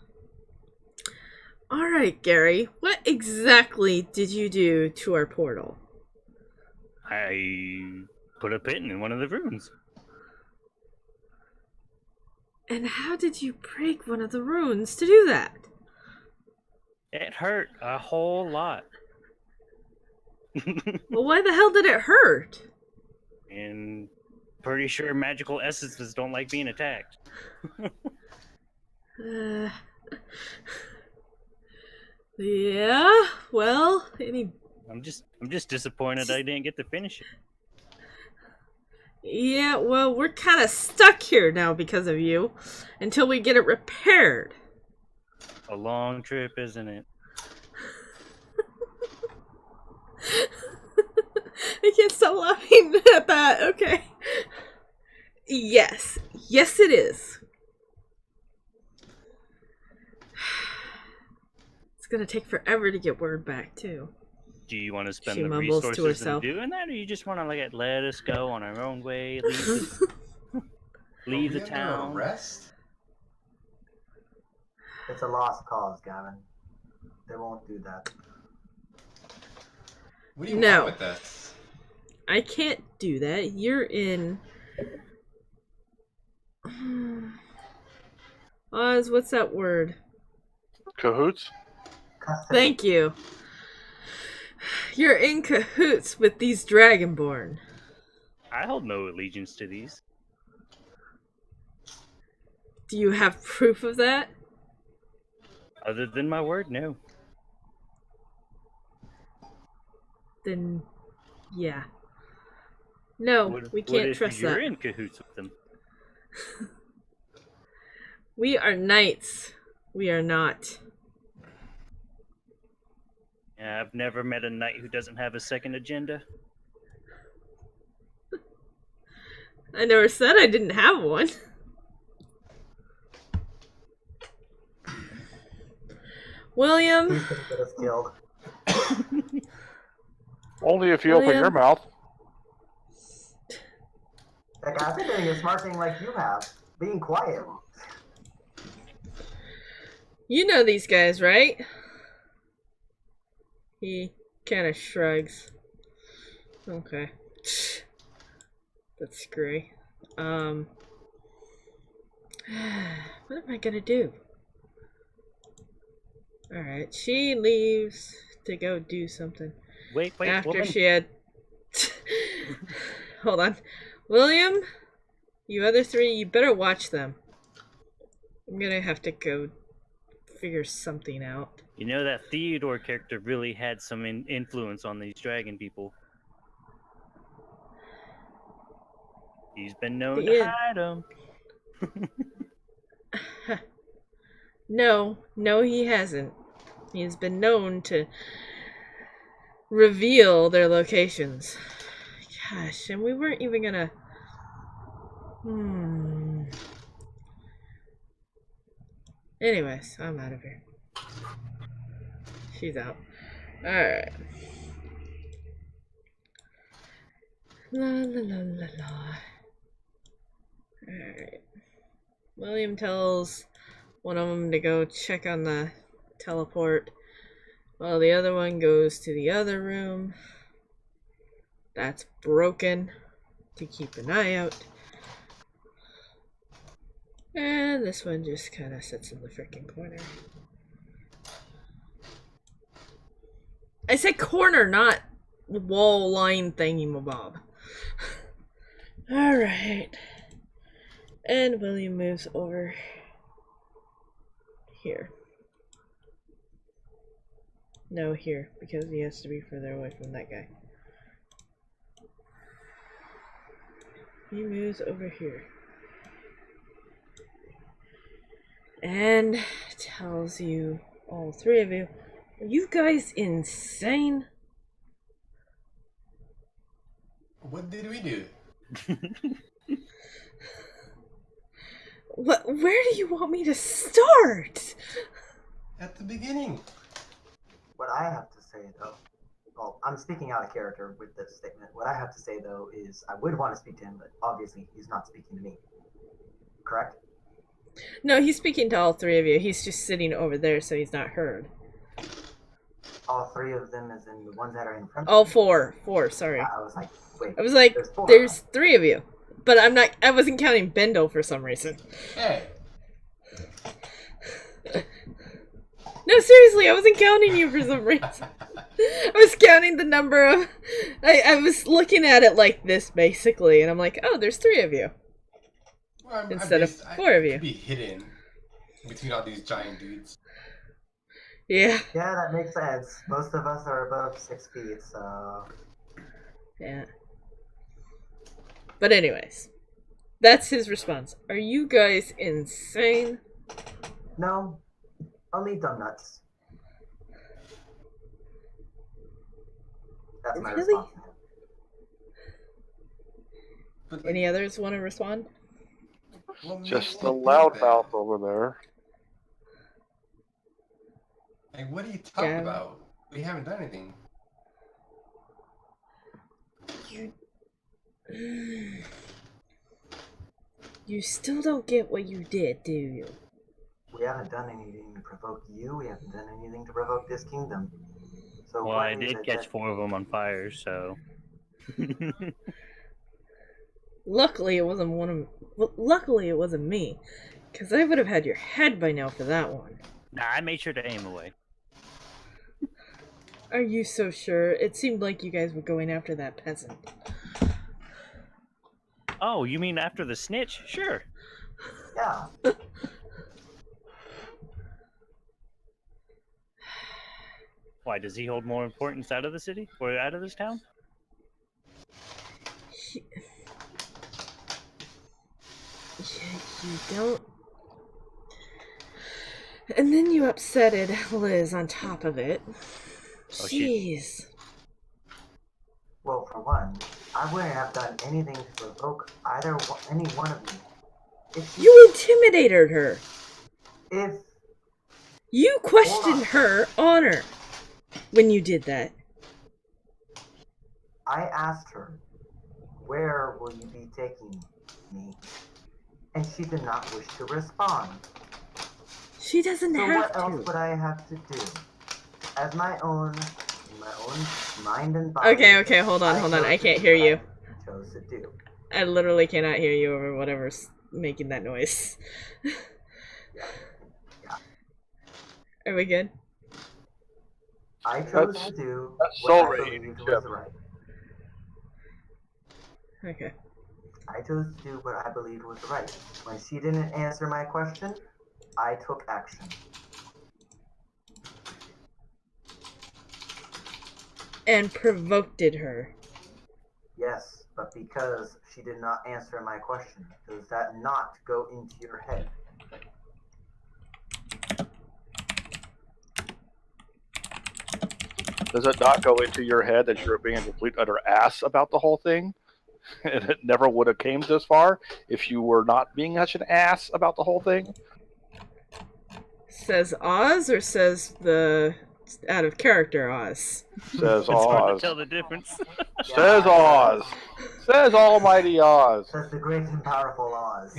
B: All right, Gary. What exactly did you do to our portal?
D: I put a pin in one of the rooms.
B: And how did you break one of the runes to do that?
D: It hurt a whole lot.
B: Well, why the hell did it hurt?
D: And pretty sure magical essences don't like being attacked.
B: Yeah, well,
D: I'm just disappointed I didn't get to finish it.
B: Yeah, well, we're kind of stuck here now because of you until we get it repaired.
D: A long trip, isn't it?
B: I can't stop laughing at that. Okay. Yes. Yes, it is. It's gonna take forever to get word back, too.
D: Do you want to spend
B: She
D: the
B: mumbles to
D: resources in
B: herself.
D: doing that, or you just want to let us go on our own way, leave the town?
A: Rest?
C: It's a lost cause, Gavin. They won't do that.
A: What do you
B: No.
A: want with this?
B: I can't do that. You're in... Oz, what's that word?
E: Cahoots?
B: Thank you. You're in cahoots with these Dragonborn.
D: I hold no allegiance to these.
B: Do you have proof of that?
D: Other than my word, no.
B: Then, yeah. No, we can't trust
D: you're
B: that.
D: in cahoots with them?
B: We are knights. We are not.
D: Yeah, I've never met a knight who doesn't have a second agenda.
B: I never said I didn't have one. William,
C: He's gonna get us killed.
E: Only if you open
B: William?
E: your mouth.
C: Like, I've been doing a smart thing like you have. Being quiet.
B: you know these guys, right? He kind of shrugs. Okay. That's screwy. What am I gonna do? Alright, she leaves to go do something.
D: Wait,
B: After
D: woman.
B: she had... Hold on. William, you other three, you better watch them. I'm gonna have to go figure something out.
D: You know that Theodore character really had some influence on these dragon people. He's been known to hide them.
B: No, he hasn't. He's been known to reveal their locations. Gosh, and we weren't even gonna... Anyways, I'm out of here. She's out. Alright. La la la la la. Alright. William tells one of them to go check on the teleport, while the other one goes to the other room that's broken to keep an eye out. And this one just kind of sits in the freaking corner. I said corner, not wall line thingy-mabob. Alright. And William moves over here. No, here, because he has to be further away from that guy. He moves over here. And tells you, all three of you, are you guys insane?
A: What did we do?
B: What? Where do you want me to start?
A: At the beginning.
C: What I have to say, though, well, I'm speaking out of character with this statement. What I have to say, though, is I would want to speak to him, but obviously he's not speaking to me. Correct?
B: No, he's speaking to all three of you. He's just sitting over there, so he's not heard.
C: All three of them, as in the ones that are in front.
B: All four, sorry.
C: I was like, wait.
B: I was like,
C: there's four.
B: there's three of you. But I wasn't counting Bendel for some reason.
A: Hey,
B: No, seriously, I wasn't counting you for some reason. I was counting the number of... I was looking at it like this, basically, and I'm like, oh, there's 3 of you.
A: Well,
B: Instead of 4 of you.
A: Could be hidden between all these giant dudes.
B: Yeah.
C: Yeah, that makes sense. Most of us are above 6 feet, so...
B: Yeah. But anyways, that's his response. Are you guys insane?
C: No, only dumb nuts. That's my
B: Really?
C: response to him.
A: But,
B: Any others want to respond?
A: what makes
E: Just
A: you
E: the
A: think
E: loudmouth
A: that?
E: over there.
A: Like, what are you talking
B: Yeah.
A: about? We haven't done anything.
B: You still don't get what you did, do you?
C: We haven't done anything to provoke you. We haven't done anything to provoke this kingdom. So
D: Well, I
C: why is
D: did
C: it
D: catch
C: that-
D: 4 of them on fire, so.
B: Luckily, it wasn't one of. Well, luckily, it wasn't me, because I would have had your head by now for that one.
D: Nah, I made sure to aim away.
B: Are you so sure? It seemed like you guys were going after that peasant.
D: Oh, you mean after the snitch? Sure.
C: Yeah.
D: Why, does he hold more importance out of the city? Or out of this town?
B: You don't. And then you upsetted Liz on top of it.
D: Oh, she-
B: Jeez.
C: Well, for one, I wouldn't have done anything to provoke any one of you. If she,
B: You intimidated her.
C: if
B: You questioned her honor when you did that.
C: I asked her, "Where will you be taking me?" and she did not wish to respond.
B: She doesn't
C: So
B: have
C: what else
B: to.
C: would I have to do? As my own mind and body.
B: Okay, hold on.
C: chose
B: I
C: to
B: can't
C: do
B: hear
C: what
B: you.
C: I chose to do.
B: I literally cannot hear you over whatever's making that noise.
C: Yeah.
B: Are we good?
C: I chose
E: That's-
C: to do
E: that's
C: what
E: soul
C: I
E: rage,
C: believed
E: yeah.
C: was right.
B: Okay.
C: I chose to do what I believed was right. When she didn't answer my question, I took action.
B: And provoked her.
C: Yes, but because she did not answer my question, does that not go into your head?
E: Does it not go into your head that you're being a complete utter ass about the whole thing? And it never would have came this far if you were not being such an ass about the whole thing?
B: Says Oz or says the out of character Oz?
E: Says
D: It's hard to
E: Oz.
D: tell the difference.
E: Says Oz. Says Almighty Oz.
C: Says the great and powerful Oz.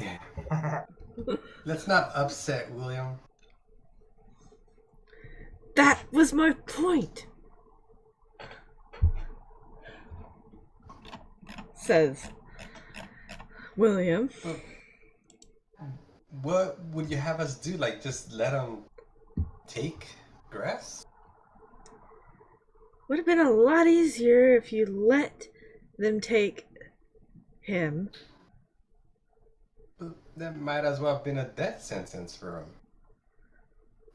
A: Let's not upset William.
B: That was my point. Says William.
A: What would you have us do? Like, just let him take grass?
B: Would have been a lot easier if you let them take him.
A: But that might as well have been a death sentence for him.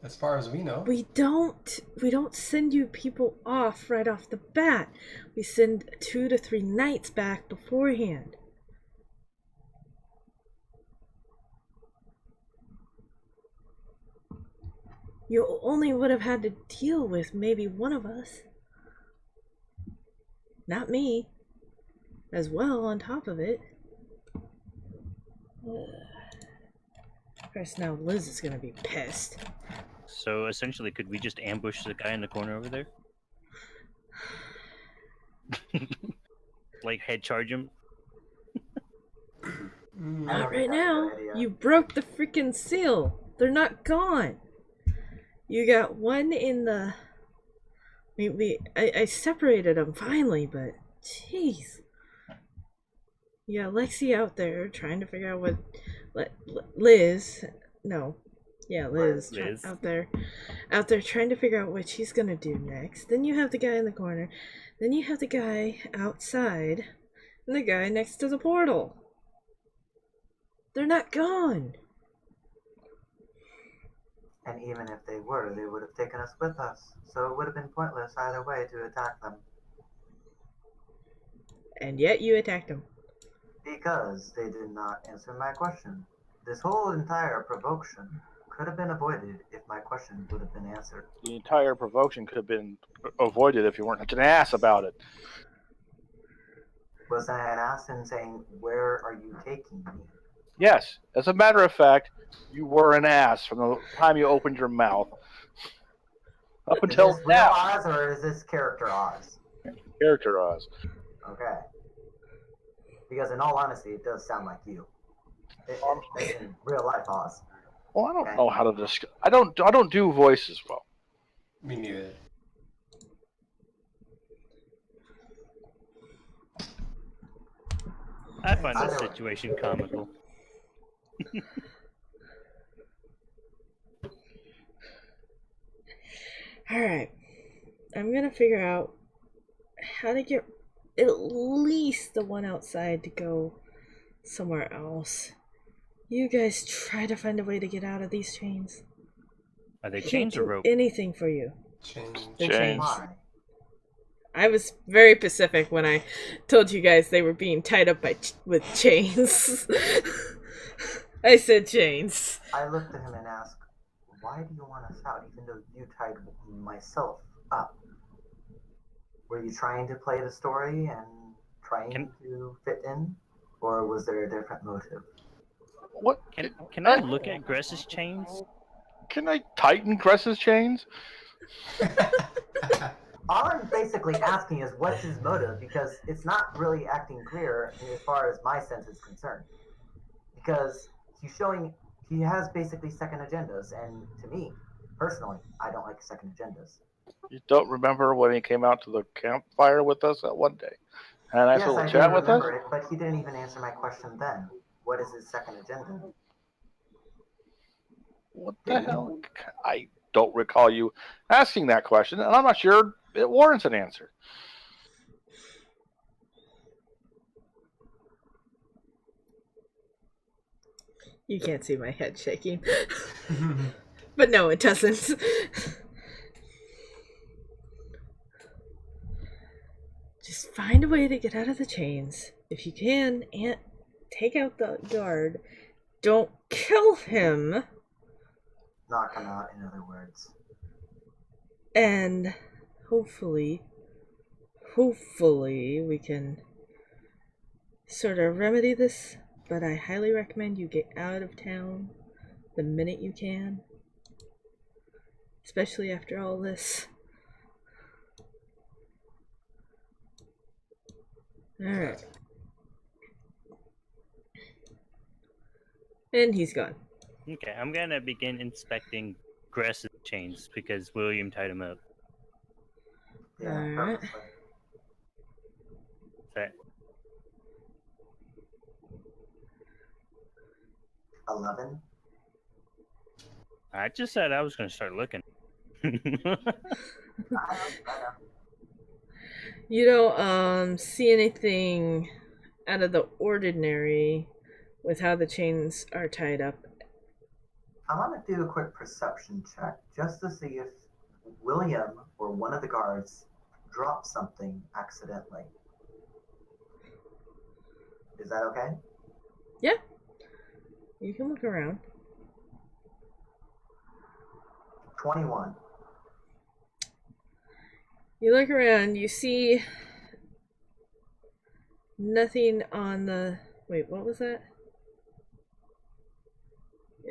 A: As far as we know.
B: We don't send you people off right off the bat. We send 2 to 3 nights back beforehand. You only would have had to deal with maybe one of us. Not me. As well, on top of it. Of course, now Liz is gonna be pissed.
D: So essentially, could we just ambush the guy in the corner over there? Like head charge him?
B: Not right
C: that's a
B: now.
C: good idea.
B: You broke the freaking seal. They're not gone. You got one in the. I separated them finally, but jeez. You got Lexi out there trying to figure out what. Liz, no, Yeah, Liz.
D: Liz.
B: Out there trying to figure out what she's gonna do next. Then you have the guy in the corner. Then you have the guy outside. And the guy next to the portal. They're not gone.
C: And even if they were, they would have taken us with us. So it would have been pointless either way to attack them.
B: And yet you attacked them.
C: Because they did not answer my question. This whole entire provocation could have been avoided if my question would have been answered.
E: The entire provocation could have been avoided if you weren't such an ass about it.
C: Was I an ass in saying, where are you taking me?
E: Yes, as a matter of fact, you were an ass from the time you opened your mouth. Up
C: Is
E: until
C: this real
E: now.
C: Oz or is this character Oz?
E: Character Oz.
C: Okay. Because in all honesty, it does sound like you. In real life Oz.
E: Well, I don't know how to discuss. I don't do voices well.
A: Me neither.
D: I find this situation comical.
B: Alright. I'm gonna figure out how to get at least the one outside to go somewhere else. You guys try to find a way to get out of these chains.
D: Are they
B: Can't
D: chains or
B: do
D: rope?
B: anything for you.
A: Change.
B: They're
E: Chains.
B: chains.
C: Why?
B: I was very specific when I told you guys they were being tied up with chains. I said chains.
C: I looked at him and asked, why do you want us out even though you tied myself up? Were you trying to play the story and trying to fit in? Or was there a different motive?
E: What?
D: Can I look at Gress's chains?
E: Can I tighten Gress's chains?
C: All I'm basically asking is what's his motive, because it's not really acting clear as far as my sense is concerned. Because he has basically second agendas, and to me, personally, I don't like second agendas.
E: You don't remember when he came out to the campfire with us that one day? Had a nice
C: Yes,
E: little
C: I do
E: chat with us?
C: remember it, but he didn't even answer my question then. What is his second agenda?
E: What the hell? I don't recall you asking that question, and I'm not sure it warrants an answer.
B: You can't see my head shaking. But no, it doesn't. Just find a way to get out of the chains. If you can, and take out the guard. Don't kill him.
C: Knock him out, in other words.
B: And hopefully we can sort of remedy this. But I highly recommend you get out of town the minute you can. Especially after all this. Alright. And he's gone.
D: Okay, I'm gonna begin inspecting Gress's chains because William tied him up.
C: Yeah,
B: Alright.
C: purposely.
D: So,
C: 11.
D: I just said I was gonna start looking.
C: I know.
B: You don't see anything out of the ordinary with how the chains are tied up.
C: I want to do a quick perception check just to see if William or one of the guards dropped something accidentally. Is that okay?
B: Yeah. You can look around.
C: 21.
B: You look around, you see nothing on the... Wait, what was that?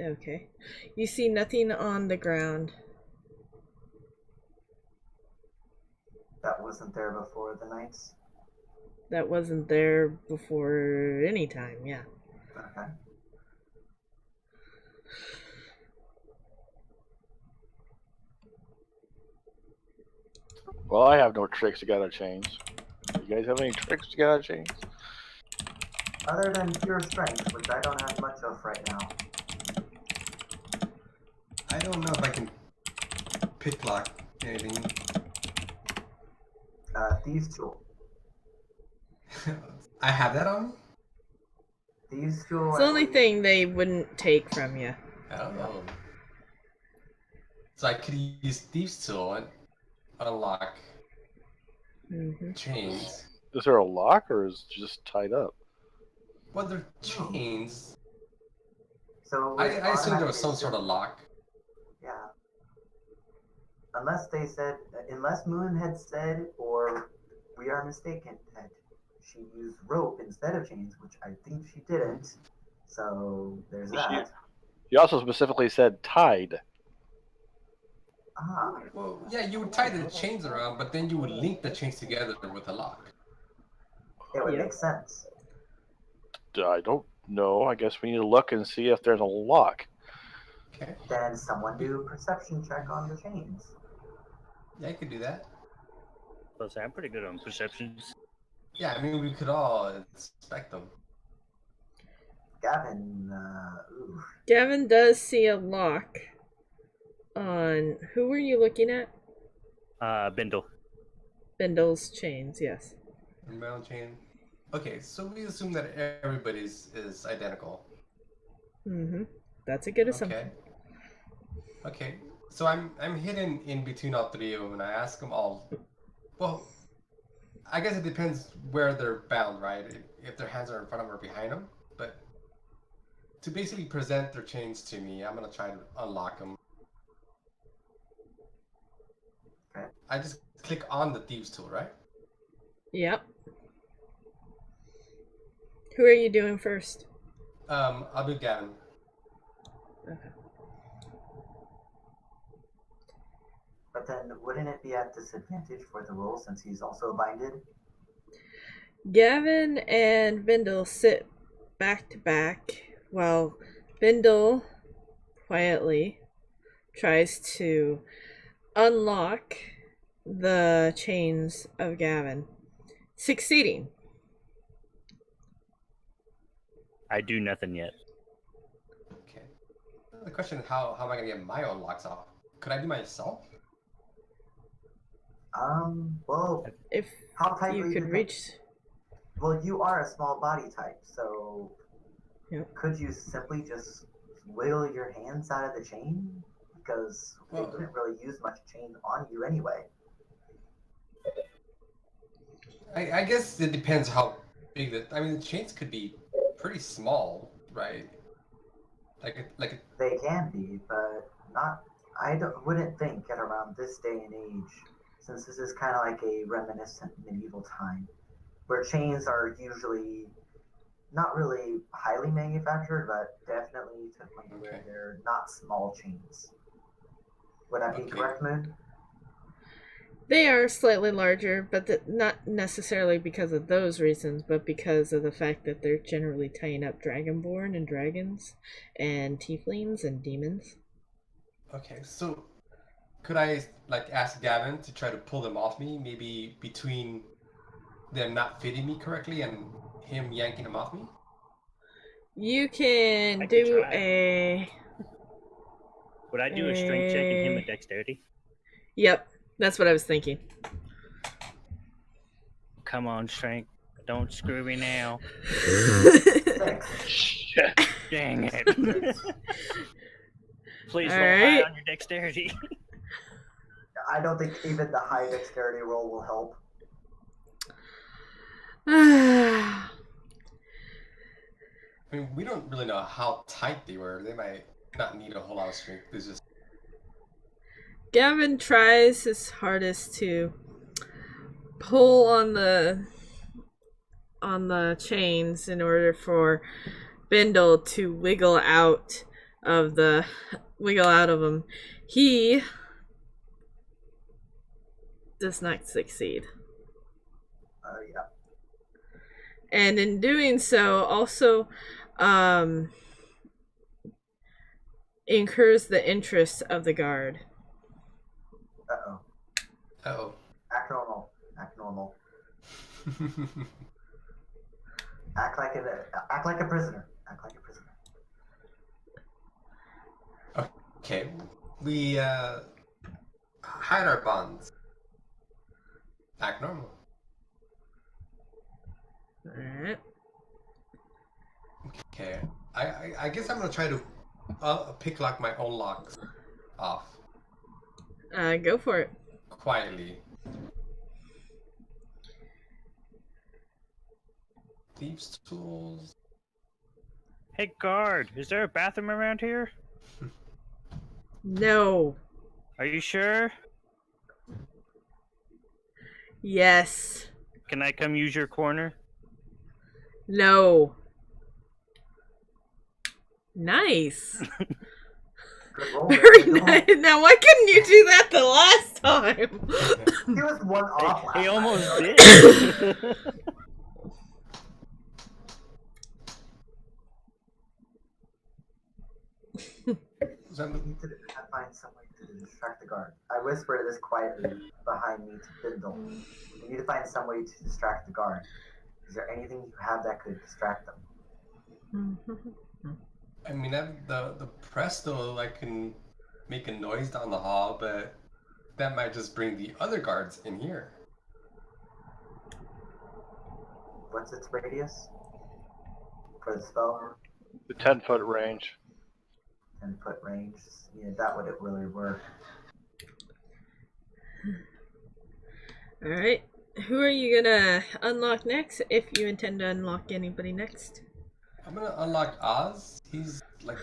B: Okay. You see nothing on the ground.
C: That wasn't there before the knights?
B: That wasn't there before any time, yeah.
C: Okay.
E: Well, I have no tricks to get out of chains. You guys have any tricks to get out of chains?
C: Other than pure strength, which I don't have much of right now.
A: I don't know if I can pick lock anything.
C: Thieves tool.
A: I have that on me?
C: Thieves tool.
B: It's the
C: I
B: only
C: believe-
B: thing they wouldn't take from you.
A: I don't know. So I could use Thieves Tool and unlock chains.
E: Is there a lock or is it just tied up?
A: Well, they're chains.
C: So
A: I
C: it's
A: assume there was
C: automatically
A: some sort of
C: assumed-
A: lock.
C: Yeah. Unless they said, unless Moon had said, or we are mistaken, that she used rope instead of chains, which I think she didn't. So there's that.
E: You also specifically said tied.
C: Ah,
A: Well, yeah, you would tie the chains around, but then you would link the chains together with a lock.
C: it would
B: Yep.
C: make sense.
E: I don't know. I guess we need to look and see if there's a lock.
A: Okay.
C: Then someone do a perception check on the chains.
A: Yeah, I could do that.
D: Plus, I'm pretty good on perceptions.
A: Yeah, I mean, we could all inspect them.
C: Gavin, ooh.
B: Gavin does see a lock on. Who were you looking at?
D: Bindle.
B: Bindle's chains, yes.
A: Inbound chain. Okay, so we assume that everybody's is identical.
B: That's a good assumption.
A: Okay. So I'm hidden in between all three of them, and I ask them all. Well, I guess it depends where they're bound, right? If their hands are in front of them or behind them. But to basically present their chains to me, I'm gonna try to unlock them.
C: Okay.
A: I just click on the Thieves Tool, right?
B: Yep. Who are you doing first?
A: I'll do Gavin.
B: Okay.
C: But then wouldn't it be at disadvantage for the roll since he's also binded?
B: Gavin and Bindle sit back to back while Bindle quietly tries to unlock the chains of Gavin, succeeding.
D: I do nothing yet.
A: Okay. The question is how am I gonna get my own locks off? Could I do myself?
C: Well,
B: If
C: how tightly
B: you could
C: can-
B: reach.
C: Well, you are a small body type, so
B: Yep.
C: could you simply just wiggle your hands out of the chain? Because they
A: Well-
C: wouldn't really use much chain on you anyway.
A: I guess it depends how big the. I mean, the chains could be pretty small, right? Like
C: They can be, but not. Wouldn't think at around this day and age, since this is kind of like a reminiscent medieval time, where chains are usually not really highly manufactured, but definitely to the point where
A: Okay.
C: they're not small chains. Would I be
A: Okay.
C: correct, Moon?
B: They are slightly larger, but not necessarily because of those reasons, but because of the fact that they're generally tying up Dragonborn and dragons and tieflings and demons.
A: okay, so could I like ask Gavin to try to pull them off me? Maybe between them not fitting me correctly and him yanking them off me.
B: You can
D: I could
B: do
D: try.
B: a.
D: Would I do a strength check and him a dexterity?
B: Yep, that's what I was thinking.
D: Come on, strength. Don't screw me now.
C: 6.
E: Shit.
D: Dang it. Please
B: All
D: roll high
B: right.
D: on your dexterity.
C: I don't think even the high dexterity roll will help.
A: I mean, we don't really know how tight they were. They might not need a whole lot of strength. It's just
B: Gavin tries his hardest to pull on the chains in order for Bindle to wiggle out of them. He does not succeed.
C: Yeah.
B: And in doing so also incurs the interest of the guard.
C: Uh-oh.
A: oh.
C: Act normal. Act normal. Act like a prisoner. Act like a prisoner.
A: Okay. we hide our bonds. Act normal.
B: Alright.
A: Okay. I guess I'm gonna try to pick lock my own locks off
B: Go for it.
A: quietly. Thieves' tools.
D: Hey, guard, is there a bathroom around here?
B: No.
D: Are you sure?
B: Yes.
D: Can I come use your corner?
B: No. Nice.
C: Good roll.
B: Very
C: Bindle.
B: nice. Now, why couldn't you do that the last time?
C: He was one off last
D: He almost
C: time.
D: did.
A: So
C: We need to find some way to distract the guard. I whisper this quietly behind me to Bindle. We need to find some way to distract the guard. Is there anything you have that could distract them?
A: I mean, the presto, I can make a noise down the hall, but that might just bring the other guards in here.
C: What's its radius? For the spell?
E: The 10-foot range.
C: 10-foot range. Yeah, that would it really work.
B: Alright. Who are you gonna unlock next, if you intend to unlock anybody next?
A: I'm gonna unlock Oz. He's like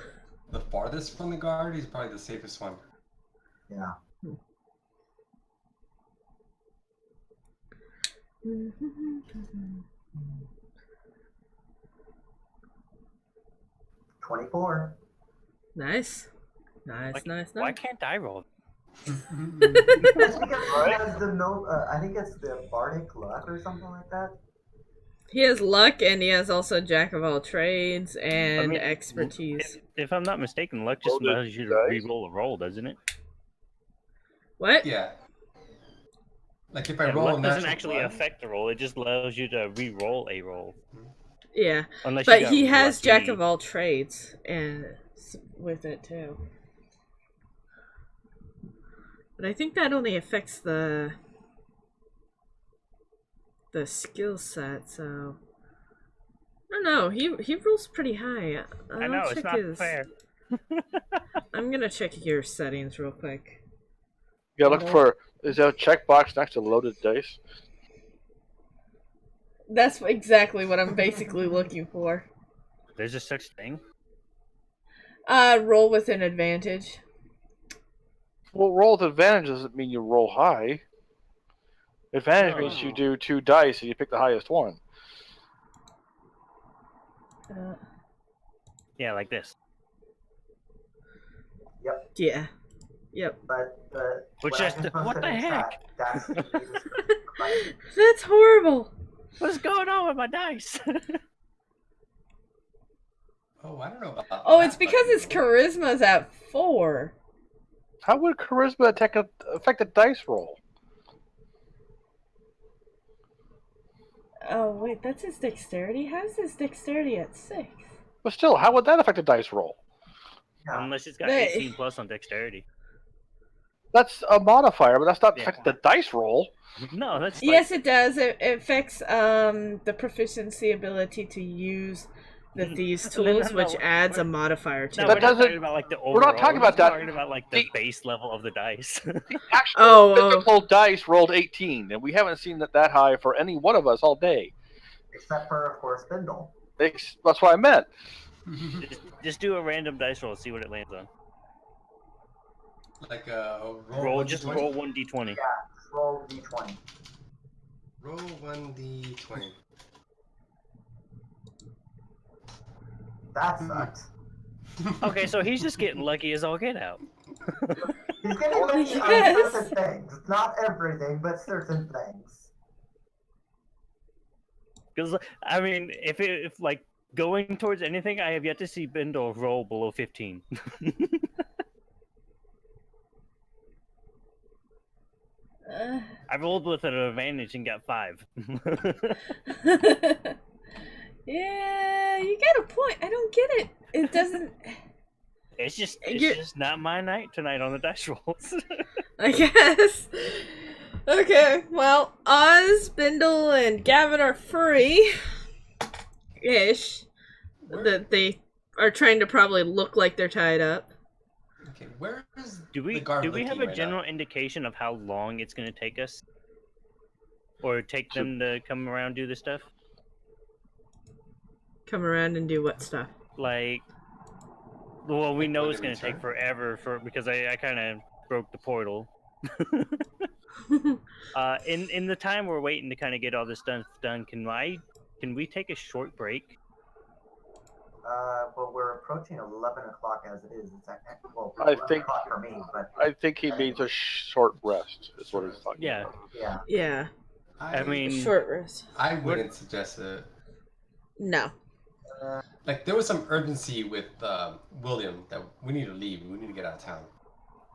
A: the farthest from the guard. He's probably the safest one.
C: Yeah.
B: Mm-hmm.
C: 24.
B: Nice. Nice, nice,
D: Why
B: nice.
D: can't I roll?
C: That's because he has the no. I think it's the bardic luck or something like that.
B: He has luck, and he has also jack of all trades and
D: I mean,
B: expertise.
D: If I'm not mistaken, luck just
E: Roll it,
D: allows you to
E: guys.
D: re-roll a roll, doesn't it?
B: What?
A: Yeah. Like if I
D: Yeah,
A: roll a
D: luck doesn't
A: natural
D: actually
A: one-
D: affect the roll; it just allows you to re-roll a roll.
B: Yeah,
D: Unless you
B: but
D: got
B: he has
D: lucky.
B: jack of all trades and with it too. But I think that only affects the skill set. So I don't know. He rolls pretty high.
D: I know it's not fair.
B: I'm gonna check your settings real quick.
E: You gotta look for, is there a checkbox next to loaded dice?
B: That's exactly what I'm basically looking for.
D: There's a such thing.
B: Roll with an advantage.
E: Well, roll with advantage doesn't mean you roll high. Advantage means you do 2 dice and you pick the highest one.
D: Yeah, like this.
B: Yeah. Yep.
C: But
D: Which
C: what I
D: is
C: just
D: the-
C: posted
D: what the
C: in
D: heck?
C: chat, that's
B: That's horrible.
D: What's going on with my dice?
A: Oh, I don't know about
B: Oh,
A: that,
B: it's because
A: but-
B: his charisma's at 4.
E: How would charisma affect a dice roll?
B: Oh, wait, that's his dexterity? How's his dexterity at 6?
E: But still, how would that affect a dice roll?
C: Yeah.
D: Unless it's got
B: They-
D: 18 plus on dexterity.
E: That's a modifier, but that's not
D: Yeah.
E: affecting the dice roll.
D: No, that's like,
B: Yes, it does. It affects the proficiency ability to use the thieves'
D: No, no,
B: tools,
D: no,
B: which
D: no.
B: adds a modifier to
D: No,
E: That
B: it.
D: we're not
E: doesn't-
D: talking about like the overall.
E: we're not talking about
D: just
E: that.
D: talking about like the base level of the dice.
E: Actual
B: Oh,
E: physical dice rolled 18, and we haven't seen that high for any one of us all day.
C: Except for, of course, Bindle.
E: That's what I meant.
D: just do a random dice roll, see what it lands on.
A: Like roll
D: Roll
A: 1d20?
D: just roll 1d20.
C: Yeah, just roll d20.
A: Roll 1d20.
C: That sucks.
D: Okay, so he's just getting lucky as all get out.
C: He's getting lucky
B: Yes.
C: on certain things. Not everything, but certain things.
D: Because I mean, if like going towards anything, I have yet to see Bindle roll below 15. I rolled with an advantage and got 5.
B: Yeah, you got a point. I don't get it. It doesn't.
D: It's just
B: You're-
D: it's just not my night tonight on the dice rolls.
B: I guess. Okay, well, Oz, Bindle, and Gavin are free. Ish. That they are trying to probably look like they're tied up.
A: Okay, where is
D: do we
A: the guard
D: do we have a
A: looking right
D: general
A: now?
D: indication of how long it's going to take us, or take them to come around and do this stuff?
B: Come around and do what stuff?
D: Like, well, we
A: Like,
D: know
A: when
D: it's
A: they
D: going to take
A: return?
D: forever because I kind of broke the portal. In the time we're waiting to kind of get all this stuff done, can we take a short break?
C: Well, we're approaching 11 o'clock as it is. It's well,
E: I
C: 11
E: think-
C: o'clock for me, but
E: I think he means a short rest. Is what he's talking
D: Yeah.
E: about.
C: yeah.
B: Yeah,
D: I mean,
B: short rest.
A: I wouldn't suggest it.
B: No.
A: Like, there was some urgency with William that we need to leave. We need to get out of town.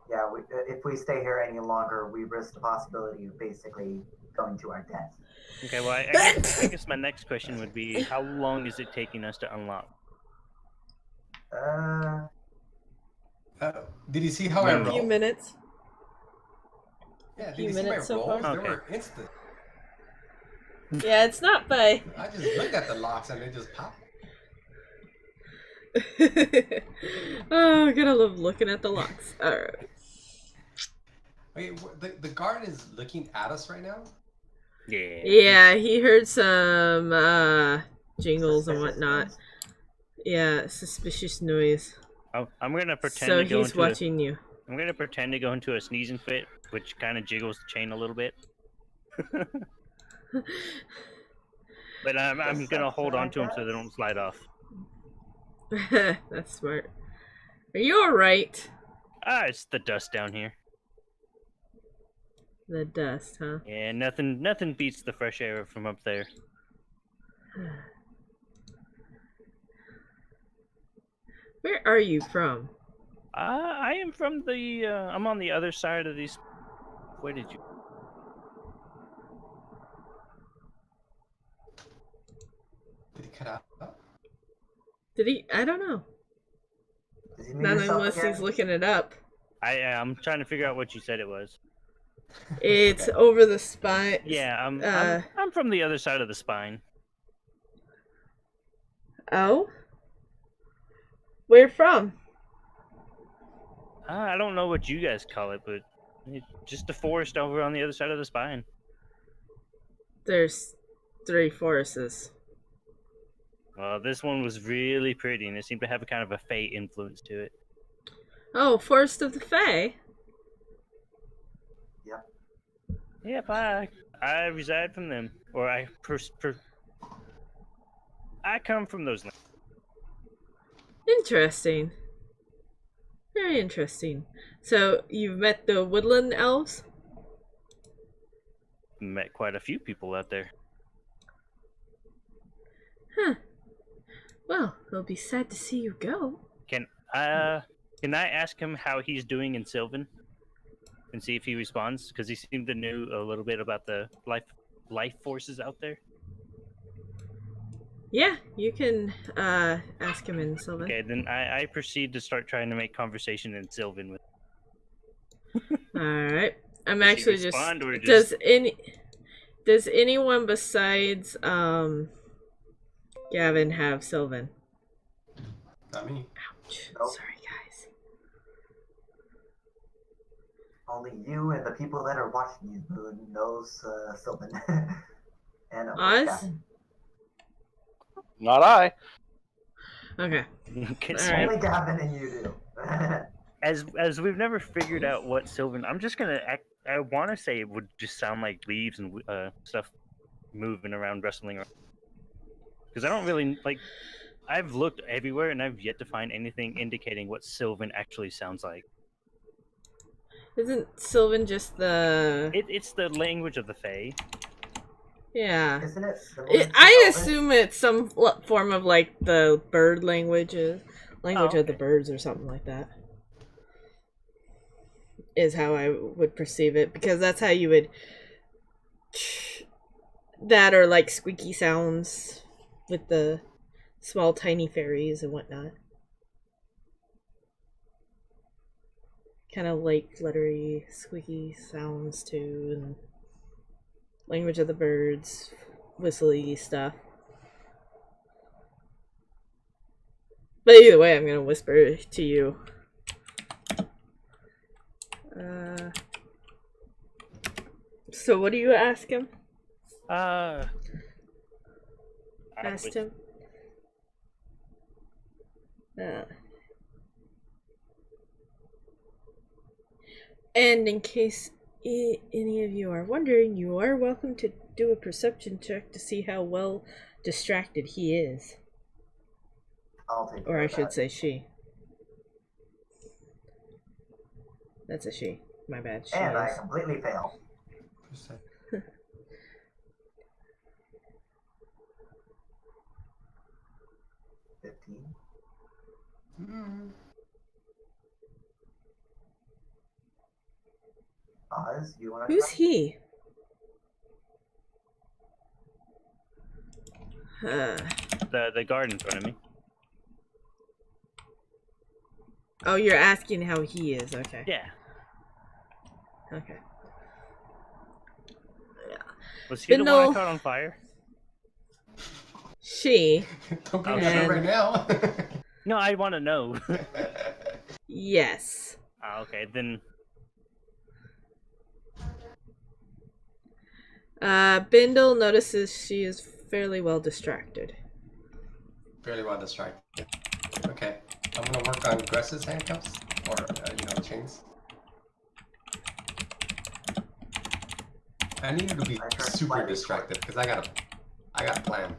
C: Yeah, if we stay here any longer, we risk the possibility of basically going to our death.
D: okay. Well, I guess my next question would be, how long is it taking us to unlock?
A: Did you see how I
B: A
A: rolled?
B: few minutes.
A: Yeah, did
B: few
A: you see my
B: minutes so
A: rolls?
B: far?
A: They
D: Okay.
A: were instant.
B: Yeah, it's not by.
A: I just looked at the locks and they just popped.
B: Oh, I gotta love looking at the locks. Alright.
A: Wait, the guard is looking at us right now?
D: Yeah.
B: Yeah, he heard some jingles and
C: Suspicious
B: whatnot.
C: noise.
B: Yeah, suspicious noise.
D: I'm gonna pretend
B: So
D: to go
B: he's
D: into
B: watching you.
D: I'm gonna pretend to go into a sneezing fit, which kind of jiggles the chain a little bit. But I'm gonna hold on to them so they don't slide off.
B: That's smart. Are you alright?
D: It's the dust down here.
B: The dust, huh?
D: Yeah, nothing beats the fresh air from up there.
B: Where are you from?
D: I am from the. I'm on the other side of these. Where did you?
A: Did he cut out?
B: Did he? I don't know.
C: Does he mean
B: Not
C: yourself
B: unless
C: again?
B: he's looking it up.
D: I'm trying to figure out what you said it was.
B: It's over the spine.
D: Yeah,
B: Uh,
D: I'm from the other side of the spine.
B: Oh? Where from?
D: I don't know what you guys call it, but it's just a forest over on the other side of the spine.
B: There's 3 forests.
D: Well, this one was really pretty, and it seemed to have a kind of a Fey influence to it.
B: Oh, Forest of the Fae.
D: Yep, I reside from them, or I come from those lands.
B: Interesting. Very interesting. So, you've met the woodland elves?
D: Met quite a few people out there.
B: Huh. Well, they'll be sad to see you go.
D: Can I ask him how he's doing in Sylvan, and see if he responds? Because he seemed to know a little bit about the life forces out there.
B: Yeah, you can ask him in Sylvan.
D: Okay, then I proceed to start trying to make conversation in Sylvan with.
B: Alright. I'm
D: Does he
B: actually just...
D: respond, or just-
B: Does anyone besides Gavin have Sylvan?
A: Not me.
B: Ouch.
C: Nope.
B: Sorry, guys.
C: Only you and the people that are watching you who knows Sylvan. And
B: Oz?
C: Gavin.
E: Not I.
B: Okay.
D: Okay,
B: All
D: so
B: right.
C: Only Gavin and you do.
D: as we've never figured out what Sylvan, I'm just gonna act. I want to say it would just sound like leaves and stuff moving around, rustling around. Because I don't really like. I've looked everywhere and I've yet to find anything indicating what Sylvan actually sounds like.
B: Isn't Sylvan just the...
D: It's the language of the Fae.
B: Yeah.
C: Isn't it similar to
B: I
C: Sylvan?
B: assume it's some form of like the bird language
D: Oh,
B: of the birds or something like that. Is how I would perceive it, because that's how you would... That or like squeaky sounds with the small tiny fairies and whatnot. kind of like fluttery, squeaky sounds too, and language of the birds, whistly stuff. But either way, I'm gonna whisper to you. So what do you ask him? Asked him. And in case any of you are wondering, you are welcome to do a perception check to see how well distracted he is.
C: I'll take
B: Or
C: care
B: I
C: of
B: should
C: that.
B: say she. That's a she. My bad. She
C: And I
B: is.
C: completely fail. 15. Oz, you want to
B: Who's
C: try?
B: he?
D: The guard in front of me.
B: Oh, you're asking how he is. Okay.
D: Yeah.
B: Okay.
D: Was he the one I
B: Spindle.
D: caught on fire?
B: She.
A: Don't go
D: Oh,
A: there
B: and-
A: right now.
D: No, I want to know.
B: Yes.
D: Okay, then.
B: Bindle notices she is fairly well distracted.
A: Fairly well distracted. Okay, I'm gonna work on Gress's handcuffs or chains. I need her to be super distracted because I got a plan.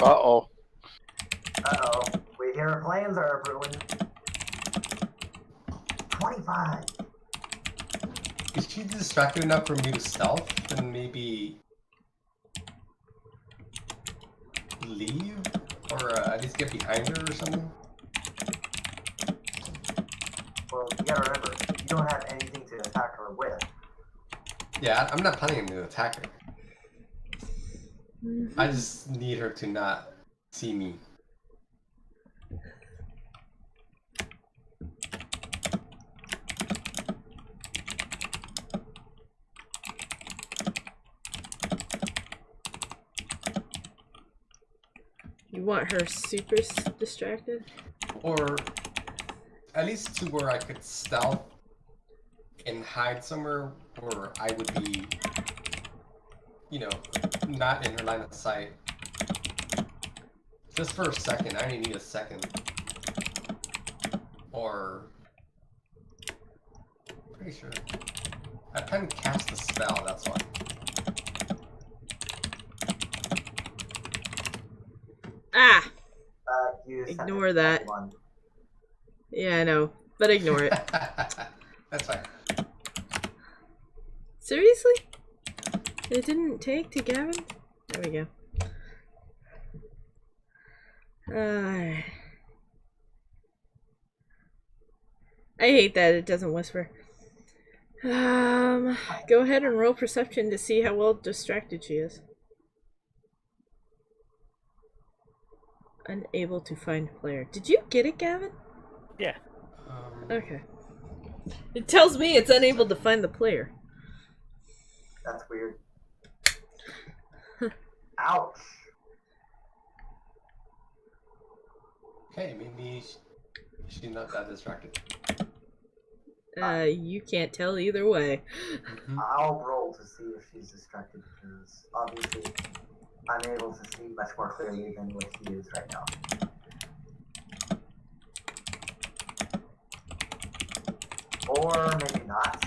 E: Uh-oh.
C: Uh-oh. We hear plans are brewing. 25.
A: Is she distracted enough for me to stealth and maybe leave or at least get behind her or something?
C: Well, you gotta remember, you don't have anything to attack her with.
A: Yeah, I'm not planning to attack her. I just need her to not see me.
B: You want her super distracted?
A: Or at least to where I could stealth and hide somewhere where I would be, not in her line of sight. Just for a second. I only need a second. Or... pretty sure. I plan to cast a spell, that's why.
B: Ah!
C: You
B: Ignore that.
C: 21.
B: Yeah, I know. But ignore it.
A: That's fine.
B: Seriously? It didn't take to Gavin? There we go. I hate that it doesn't whisper. Go ahead and roll perception to see how well distracted she is. Unable to find player. Did you get it, Gavin?
D: Yeah.
B: Okay. It tells me it's unable to find the player.
C: That's weird. Ouch.
A: Okay, maybe she's not that distracted.
B: You can't tell either way.
C: I'll roll to see if she's distracted because obviously I'm able to see much more clearly than what she is right now. Or maybe not.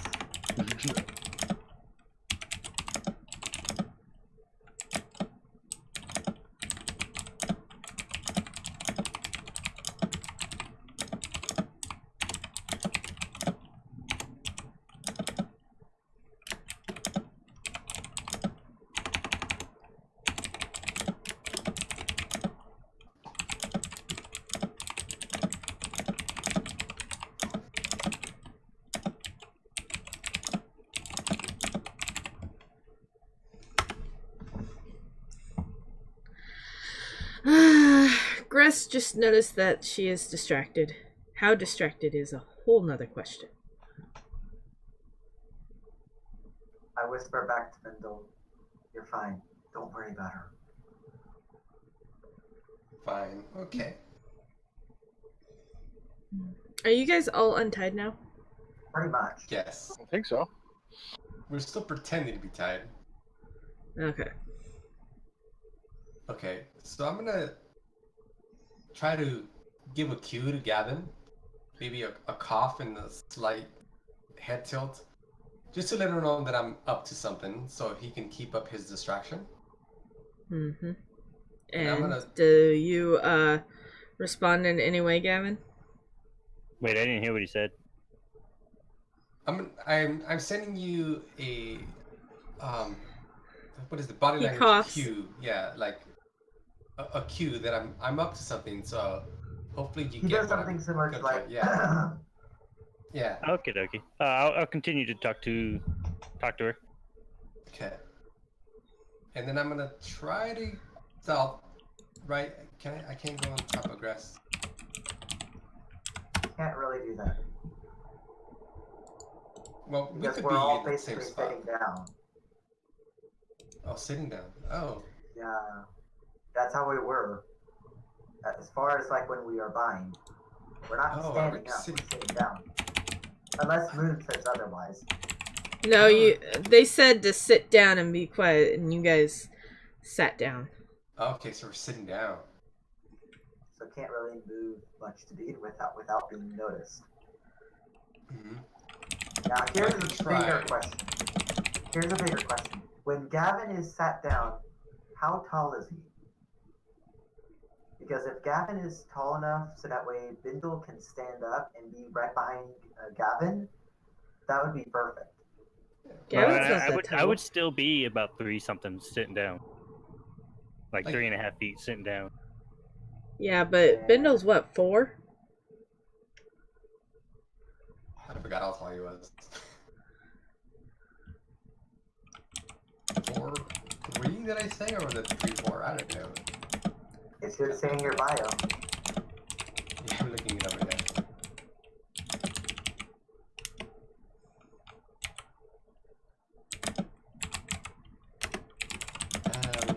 B: Gress just noticed that she is distracted. How distracted is whole nother question.
C: I whisper back to Bindle, "You're fine. Don't worry about her."
A: Fine. Okay.
B: Are you guys all untied now?
C: Pretty much.
A: Yes.
E: I think so.
A: We're still pretending to be tied.
B: Okay.
A: Okay. So I'm gonna try to give a cue to Gavin. Maybe a cough and a slight head tilt. Just to let him know that I'm up to something so he can keep up his distraction.
B: Mm-hmm.
A: And I'm
B: And
A: gonna-
B: do you respond in any way, Gavin?
D: Wait, I didn't hear what he said.
A: I'm sending you a what is the body
B: He
A: language
B: coughs.
A: cue? Yeah, like a cue that I'm up to something. So hopefully you
C: He
A: get
C: does
A: what
C: something
A: I'm
C: similar to
A: gonna
C: like,
A: try. Yeah, yeah.
D: Okay, dokie. I'll continue to talk to her.
A: Okay. And then I'm gonna try to stealth. Right? I can't go on top of grass.
C: can't really do that
A: Well, we
C: because
A: could
C: we're
A: be
C: all
A: in the same
C: basically
A: spot.
C: sitting down.
A: Oh, sitting down. Oh.
C: Yeah, that's how we were. As far as like when we are bind, we're not
A: Oh,
C: standing
A: we're
C: up,
A: sitting-
C: we're sitting down. Unless Moon says otherwise.
B: No, they said to sit down and be quiet, and you guys sat down.
A: Okay, so we're sitting down.
C: So can't really move much to be without being noticed.
A: Mm-hmm.
C: Now here's
A: I
C: a
A: can try.
C: bigger question. Here's a bigger question. When Gavin is sat down, how tall is he? Because if Gavin is tall enough so that way Bindle can stand up and be right behind Gavin, that would be perfect.
B: Gavin's
D: I
B: not that
D: would
B: tall.
D: still be about 3 something sitting down. Like 3.5 feet sitting down.
B: Yeah, but Bindle's what, 4?
A: I forgot how tall he was. 4, 3, did I say? Or was it 3, 4? I don't know.
C: It should say in your bio.
A: Yeah, I'm looking it up right now. Um,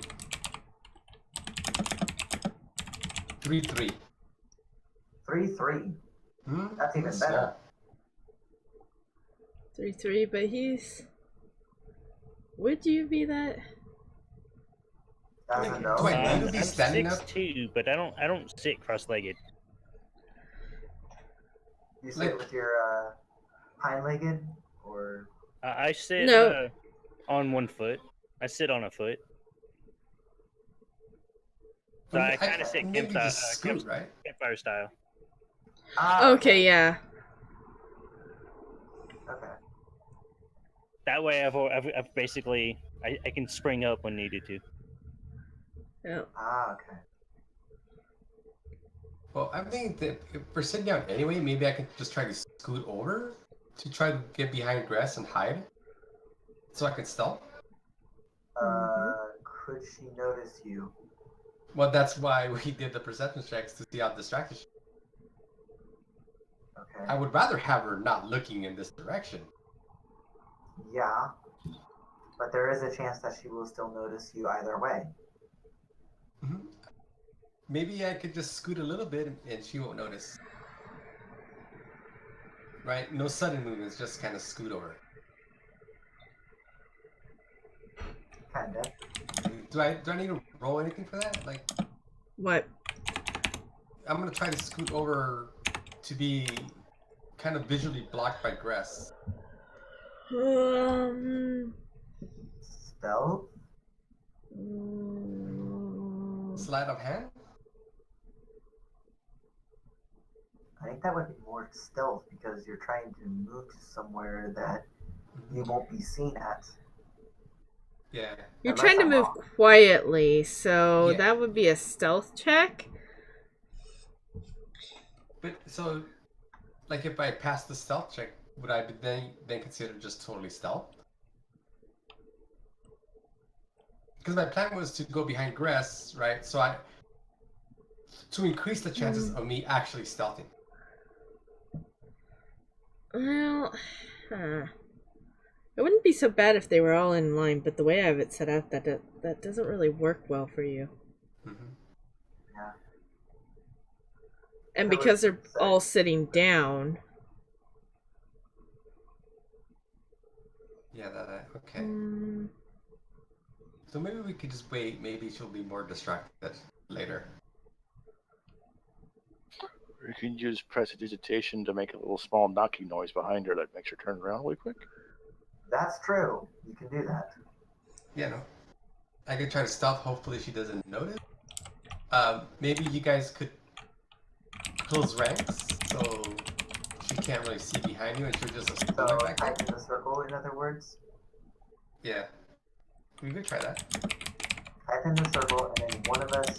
A: 3, 3.
C: 3'3".
A: Hmm?
C: That's even
A: That's
C: better.
A: small.
B: 3'3", but he's... Would you be that?
C: Doesn't know.
A: Do I need to be
D: I'm
A: standing up?
D: 6'2", but I don't sit cross-legged.
C: You sit with your hind-legged or
D: I sit
B: No.
D: on one foot. I sit on a foot. So I kind of sit
A: maybe just scoot, right?
D: campfire style.
B: Okay, yeah.
C: Okay.
D: That way, I've basically I can spring up when needed to.
B: Yeah.
C: Okay.
A: Well, I think that if we're sitting down anyway, maybe I can just try to scoot over to try to get behind grass and hide, so I can stealth.
C: Could she notice you?
A: Well, that's why we did the perception checks to see how distracted she.
C: Okay.
A: I would rather have her not looking in this direction.
C: Yeah. But there is a chance that she will still notice you either way.
A: Mm-hmm. Maybe I could just scoot a little bit and she won't notice. Right? No sudden movements, just kind of scoot over.
C: Kinda.
A: Do I need to roll anything for that? Like,
B: What?
A: I'm gonna try to scoot over to be kind of visually blocked by grass.
C: Stealth?
A: Sleight of hand?
C: I think that would be more stealth because you're trying to move to somewhere that you won't be seen at.
A: Yeah.
B: You're
C: Unless
B: trying to
C: I'm
B: move
C: wrong.
B: quietly, so
A: Yeah.
B: that would be a stealth check.
A: But so, like, if I pass the stealth check, would I be then consider just totally stealth? Because my plan was to go behind grass, right? So to increase the chances of me actually stealthing.
B: Well, it wouldn't be so bad if they were all in line, but the way I have it set up, that doesn't really work well for you.
A: Mm-hmm.
C: Yeah.
B: And
C: So
B: because they're
C: it's-
B: all sitting down.
A: Yeah, okay.
B: Mm,
A: So maybe we could just wait. Maybe she'll be more distracted later.
E: You can use prestidigitation to make a little small knocking noise behind her that makes her turn around really quick.
C: That's true. You can do that.
A: Yeah, no. I could try to stop. Hopefully she doesn't notice. Maybe you guys could close ranks so she can't really see behind you and she'll just assume
C: So
A: like that.
C: tighten the circle, in other words.
A: Yeah. We could try that.
C: Tighten the circle, and then one of us,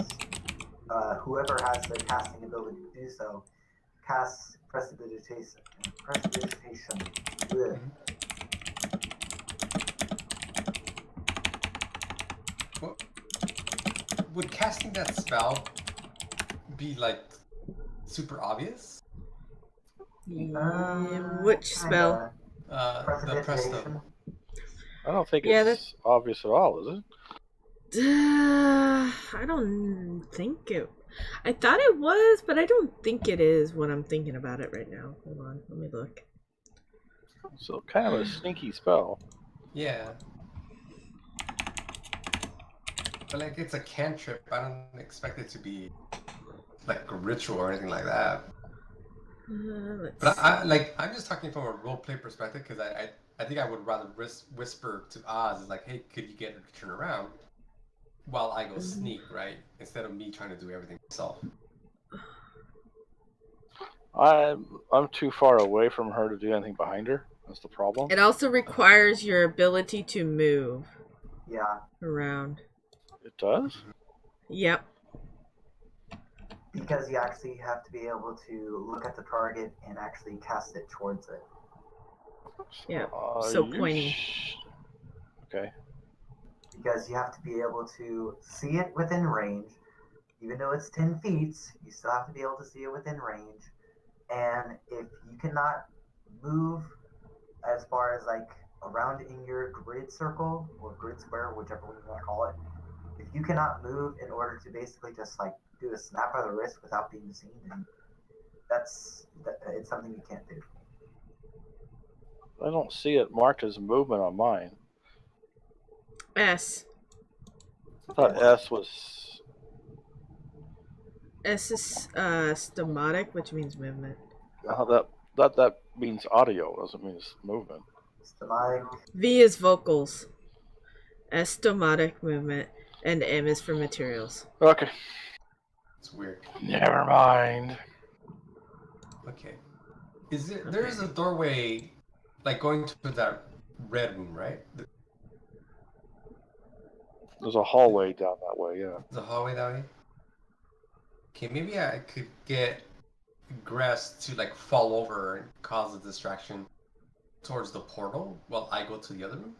C: whoever has the casting ability to do so, casts prestidigitation. Ugh.
A: Well, would casting that spell be like super obvious?
B: which spell?
C: Kinda.
A: The
C: Prestidigitation.
E: I don't think
B: Yeah,
E: it's obvious at all, is it?
B: I don't think it. I thought it was, but I don't think it is when I'm thinking about it right now. Hold on, let me look.
E: So kind of a sneaky spell.
A: Yeah. But like it's a cantrip. I don't expect it to be like a ritual or anything like that. But I'm just talking from a roleplay perspective because I think I would rather whisper to Oz like, hey, could you get her to turn around while I go sneak, right? Instead of me trying to do everything myself.
E: I'm too far away from her to do anything behind her. That's the problem.
B: It also requires your ability to move
C: Yeah.
B: around.
E: It does?
B: Yep.
C: Because you actually have to be able to look at the target and actually cast it towards it.
B: Yeah. So
E: you
B: pointy.
E: Okay.
C: Because you have to be able to see it within range. Even though it's 10 feet, you still have to be able to see it within range. And if you cannot move as far as like around in your grid circle or grid square, whichever one you want to call it, if you cannot move in order to basically just like do a snap of the wrist without being seen, then it's something you can't do.
E: I don't see it marked as movement on mine.
B: S.
E: I thought S was...
B: S is stomatic, which means movement.
E: That means audio, doesn't mean it's movement.
C: Stomatic.
B: V is vocals. S stomatic movement, and M is for materials.
E: Okay.
A: It's weird.
E: Never mind.
A: Okay. There's a doorway like going to that red room, right?
E: There's a hallway down that way, yeah.
A: The hallway that way? Okay, maybe I could get Grass to like fall over and cause a distraction towards the portal while I go to the other room.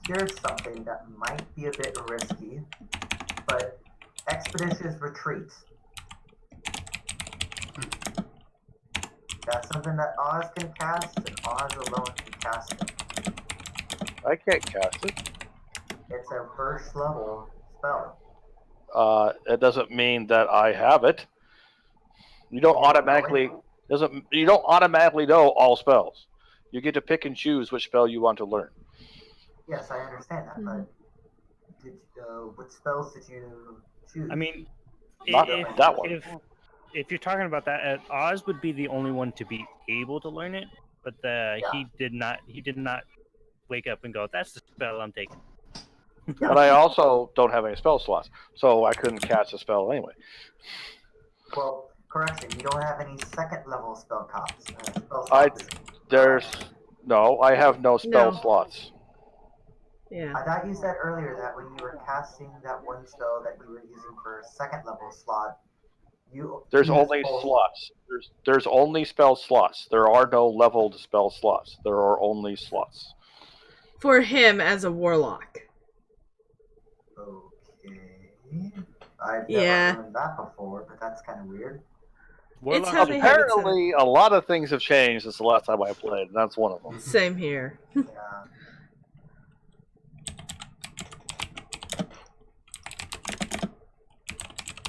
C: Here's something that might be a bit risky, but expeditious retreat. That's something that Oz can cast, and Oz alone can cast it.
E: I can't cast it.
C: It's a first level spell.
E: It doesn't mean that I have it. You don't automatically know all spells. You get to pick and choose which spell you want to learn.
C: Yes, I understand that, but what spells did you choose?
D: I mean,
E: Not that one.
D: If you're talking about that, Oz would be the only one to be able to learn it, but he did not wake up and go, "That's the spell I'm taking."
E: But I also don't have any spell slots, so I couldn't cast a spell anyway.
C: Well, correction, you don't have any second level spell slots.
E: I have no spell slots.
B: Yeah.
C: I thought you said earlier that when you were casting that one spell that you were using for a second level slot,
E: there's only slots. There's only spell slots. There are no leveled spell slots. There are only slots.
B: For him as a warlock.
C: Okay. I've
B: Yeah.
C: never learned that before, but that's kind of weird.
B: It's
D: Warlocks
B: how
D: are
B: they have it set up.
E: Apparently, a lot of things have changed since the last time I played, and that's one of them.
B: Same here.
C: Yeah.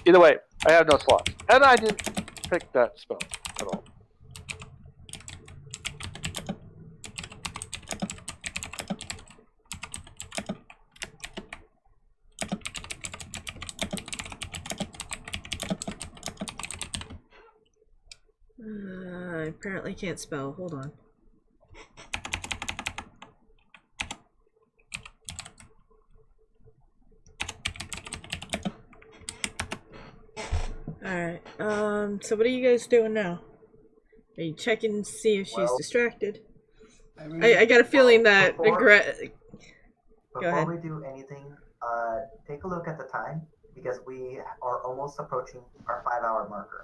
E: Either way, I have no slots, and I didn't pick that spell at all.
B: I apparently can't spell. Hold on. Alright, so what are you guys doing now? Are you checking to see if she's
C: Well,
B: distracted?
A: I mean,
B: I got a feeling that
C: before
B: ahead.
C: we do anything, take a look at the time because we are almost approaching our 5-hour marker.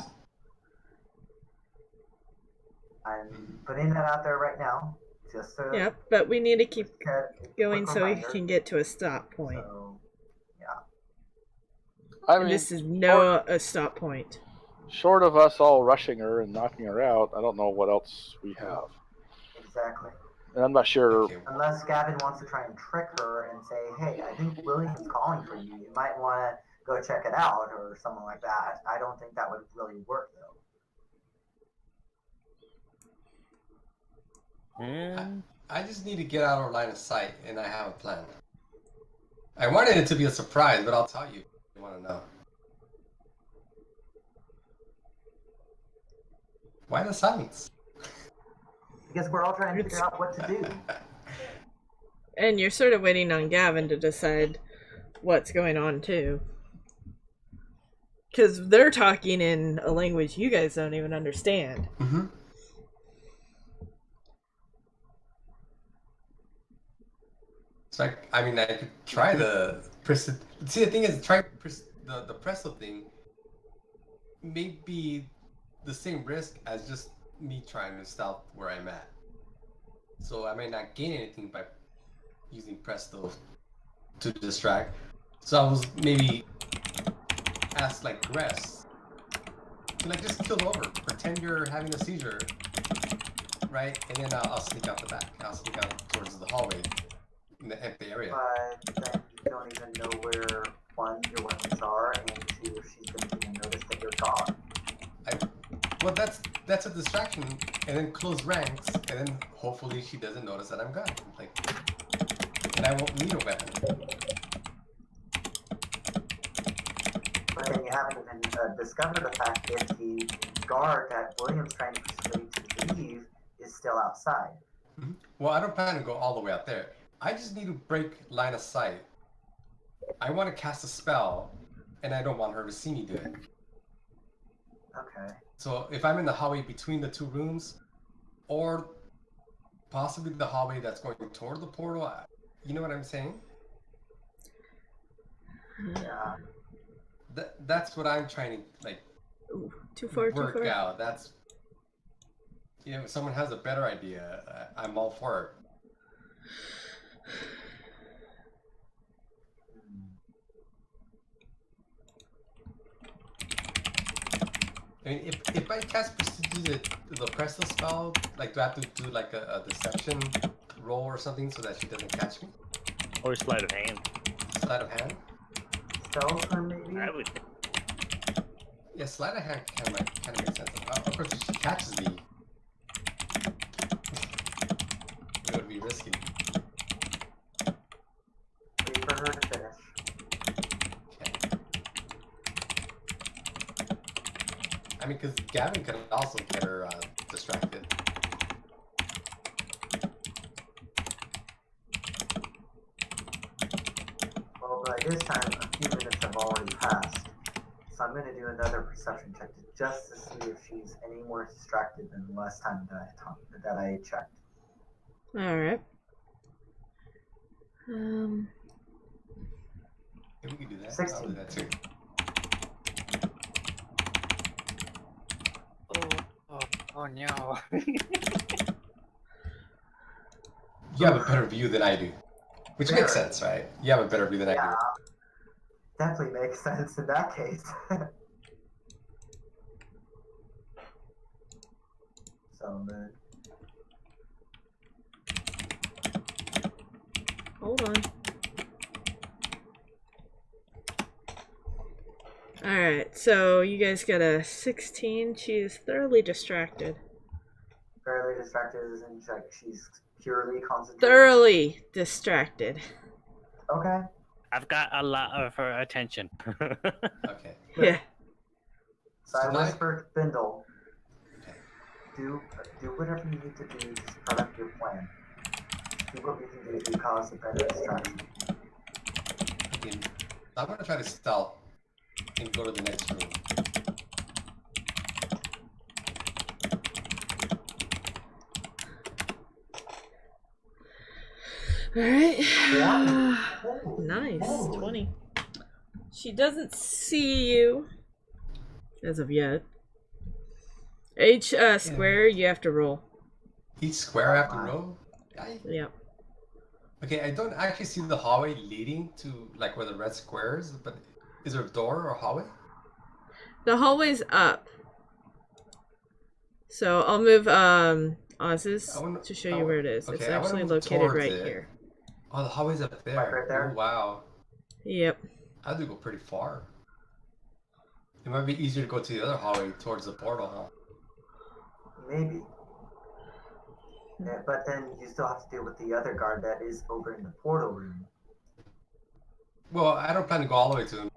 C: I'm putting that out there right now, just so.
B: Yep, but we need to keep
C: quick
B: going so we
C: reminder.
B: can get to a stop point.
C: So,
E: I
B: And
E: mean,
B: this is no a stop point.
E: short of us all rushing her and knocking her out, I don't know what else we have.
C: exactly.
E: And I'm not sure.
A: okay.
C: Unless Gavin wants to try and trick her and say, "Hey, I think William's calling for you. You might want to go check it out," or something like that. I don't think that would really work though.
A: I just need to get out of line of sight, and I have a plan. I wanted it to be a surprise, but I'll tell you if you want to know. Why the silence?
C: Because we're all trying to figure out what to do.
B: And you're sort of waiting on Gavin to decide what's going on too. Because they're talking in a language you guys don't even understand.
A: Mm-hmm. So I mean, I could try the press. See, the thing is, try the presto thing. May be the same risk as just me trying to stealth where I'm at. So I may not gain anything by using presto to distract. So I was maybe ask like Gress to like just kill over, pretend you're having a seizure, right? And then I'll sneak out the back. I'll sneak out towards the hallway in the empty area.
C: But then you don't even know where, one, your weapons are, and two, if she's going to even notice that you're gone.
A: Well, that's a distraction, and then close ranks, and then hopefully she doesn't notice that I'm gone. Like, and I won't need a weapon.
C: But then you haven't even discovered the fact if the guard that William's trying to persuade to leave is still outside.
A: Mm-hmm. Well, I don't plan to go all the way out there. I just need to break line of sight. I want to cast a spell, and I don't want her to see me do it.
C: Okay.
A: So if I'm in the hallway between the two rooms, or possibly the hallway that's going toward the portal, you know what I'm saying?
C: Yeah.
A: That's what I'm trying to like
B: Ooh, too far.
A: out. That's, you know, if someone has a better idea, I'm all for it. I mean, if I cast Prestige the Presto spell, like, do I have to do like a deception roll or something so that she doesn't catch me?
D: Or sleight of hand.
A: Sleight of hand?
C: Stealth, or maybe?
D: I would.
A: Yeah, sleight of hand kind of makes sense. Of course, if she catches me, it would be risky.
C: Wait for her to finish.
A: Okay. I mean, because Gavin could also get her distracted.
C: Well, by this time, a few minutes have already passed. So I'm going to do another perception check just to see if she's any more distracted than the last time that I checked.
B: All right.
A: Yeah, we can do that.
C: 16.
A: I'll do that too.
D: Oh no.
A: You have a better view than I do. Which makes sense, right? You have a better view than I
C: Yeah. definitely makes sense in that case. So Moon.
B: Hold on. Alright, so you guys got a 16. She is thoroughly distracted.
C: Fairly distracted isn't like she's purely concentrated.
B: Thoroughly distracted.
C: Okay.
D: I've got a lot of her attention.
A: Okay.
B: Yeah.
C: So I
A: So now-
C: whispered Bindle,
A: Okay.
C: do whatever you need to do to start up your plan. Do what we can do to cause a better distraction.
A: Okay. I'm gonna try to stealth and go to the next room.
B: Alright.
C: Holy
B: Nice.
C: moly.
B: 20. She doesn't see you. As of yet. Each square you have to roll.
A: Each square I have to roll?
B: Yep.
A: Okay, I don't actually see the hallway leading to like where the red square is, but is there a door or a hallway?
B: The hallway's up. So I'll move Oz's to show you where it is. It's
A: Okay, I wanna
B: actually
A: move
B: located
A: towards
B: right
A: it.
B: here.
A: Oh, the hallway's up there.
C: Right there?
A: Oh, wow.
B: Yep.
A: I had to go pretty far. It might be easier to go to the other hallway towards the portal, huh?
C: Maybe. Yeah, but then you still have to deal with the other guard that is over in the portal room.
A: Well, I don't plan to go all the way to them.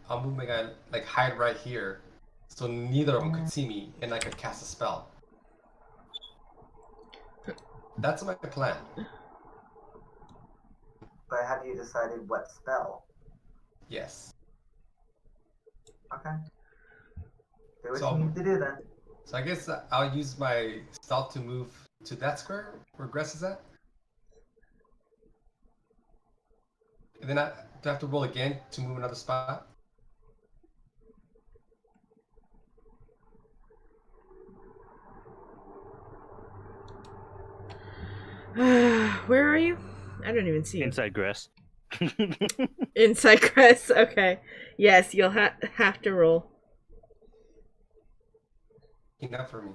A: I'll move my guy, like hide right here, so neither of them could see me, and I could cast a spell. That's my plan.
C: But have you decided what spell?
A: Yes.
C: Okay. Do what
A: So-
C: you need to do then.
A: So I guess I'll use my stealth to move to that square where Gress is at. And then do I have to roll again to move another spot?
B: Where are you? I don't even see you.
D: Inside Gress.
B: Inside Crest. Okay. Yes, you'll have to roll.
A: Enough for me.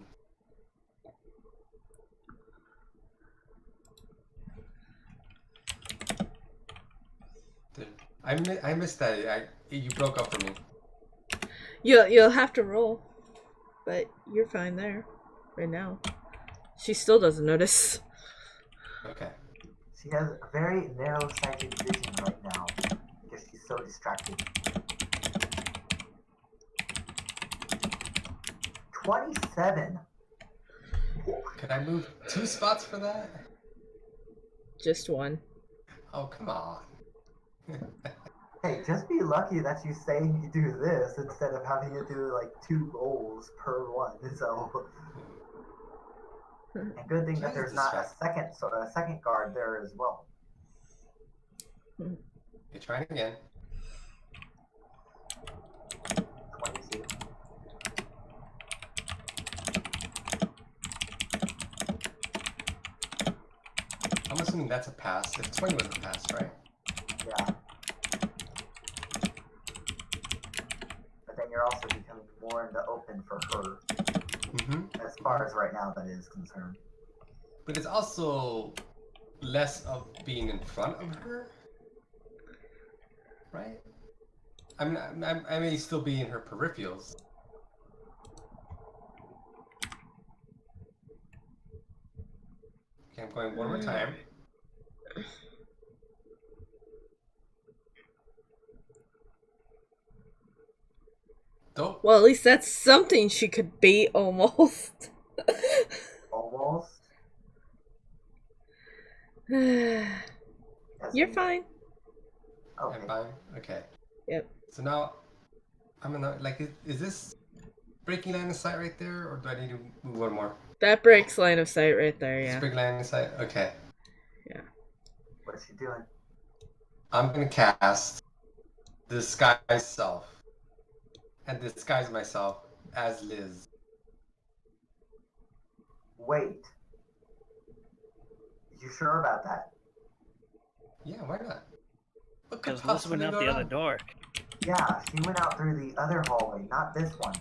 A: Dude, I missed that. You broke up for me.
B: You'll have to roll, but you're fine there, right now. She still doesn't notice.
A: Okay.
C: She has a very narrow-sighted vision right now because she's so distracted. 27.
A: Could I move 2 spots for that?
B: Just one.
A: Oh, come on.
C: Hey, just be lucky that you say you do this instead of having to do like 2 rolls per one. So, and good thing that there's not a second guard there as well.
A: You're trying again.
C: 22.
A: I'm assuming that's a pass. If 20 was a pass, right?
C: Yeah. But then you're also becoming more in the open for her,
A: Mm-hmm.
C: as far as right now that is concerned.
A: But it's also less of being in front of her, right? I mean, I may still be in her peripherals. Okay, I'm going one more time. Dope.
B: Well, at least that's something she could be, almost.
C: Almost.
B: You're
C: Yes,
B: fine.
C: Okay.
A: I'm fine. Okay.
B: Yep.
A: So now, I'm gonna is this breaking line of sight right there, or do I need to move one more?
B: That breaks line of sight right there,
A: It's
B: yeah.
A: breaking line of sight. Okay.
C: What is she doing?
A: I'm gonna cast Disguise Self, and disguise myself as Liz.
C: Wait. You sure about that?
A: Yeah, why not? What could
D: Because Liz went
A: possibly
D: out
A: go
D: the other
A: wrong?
D: door.
C: Yeah, she went out through the other hallway, not this one.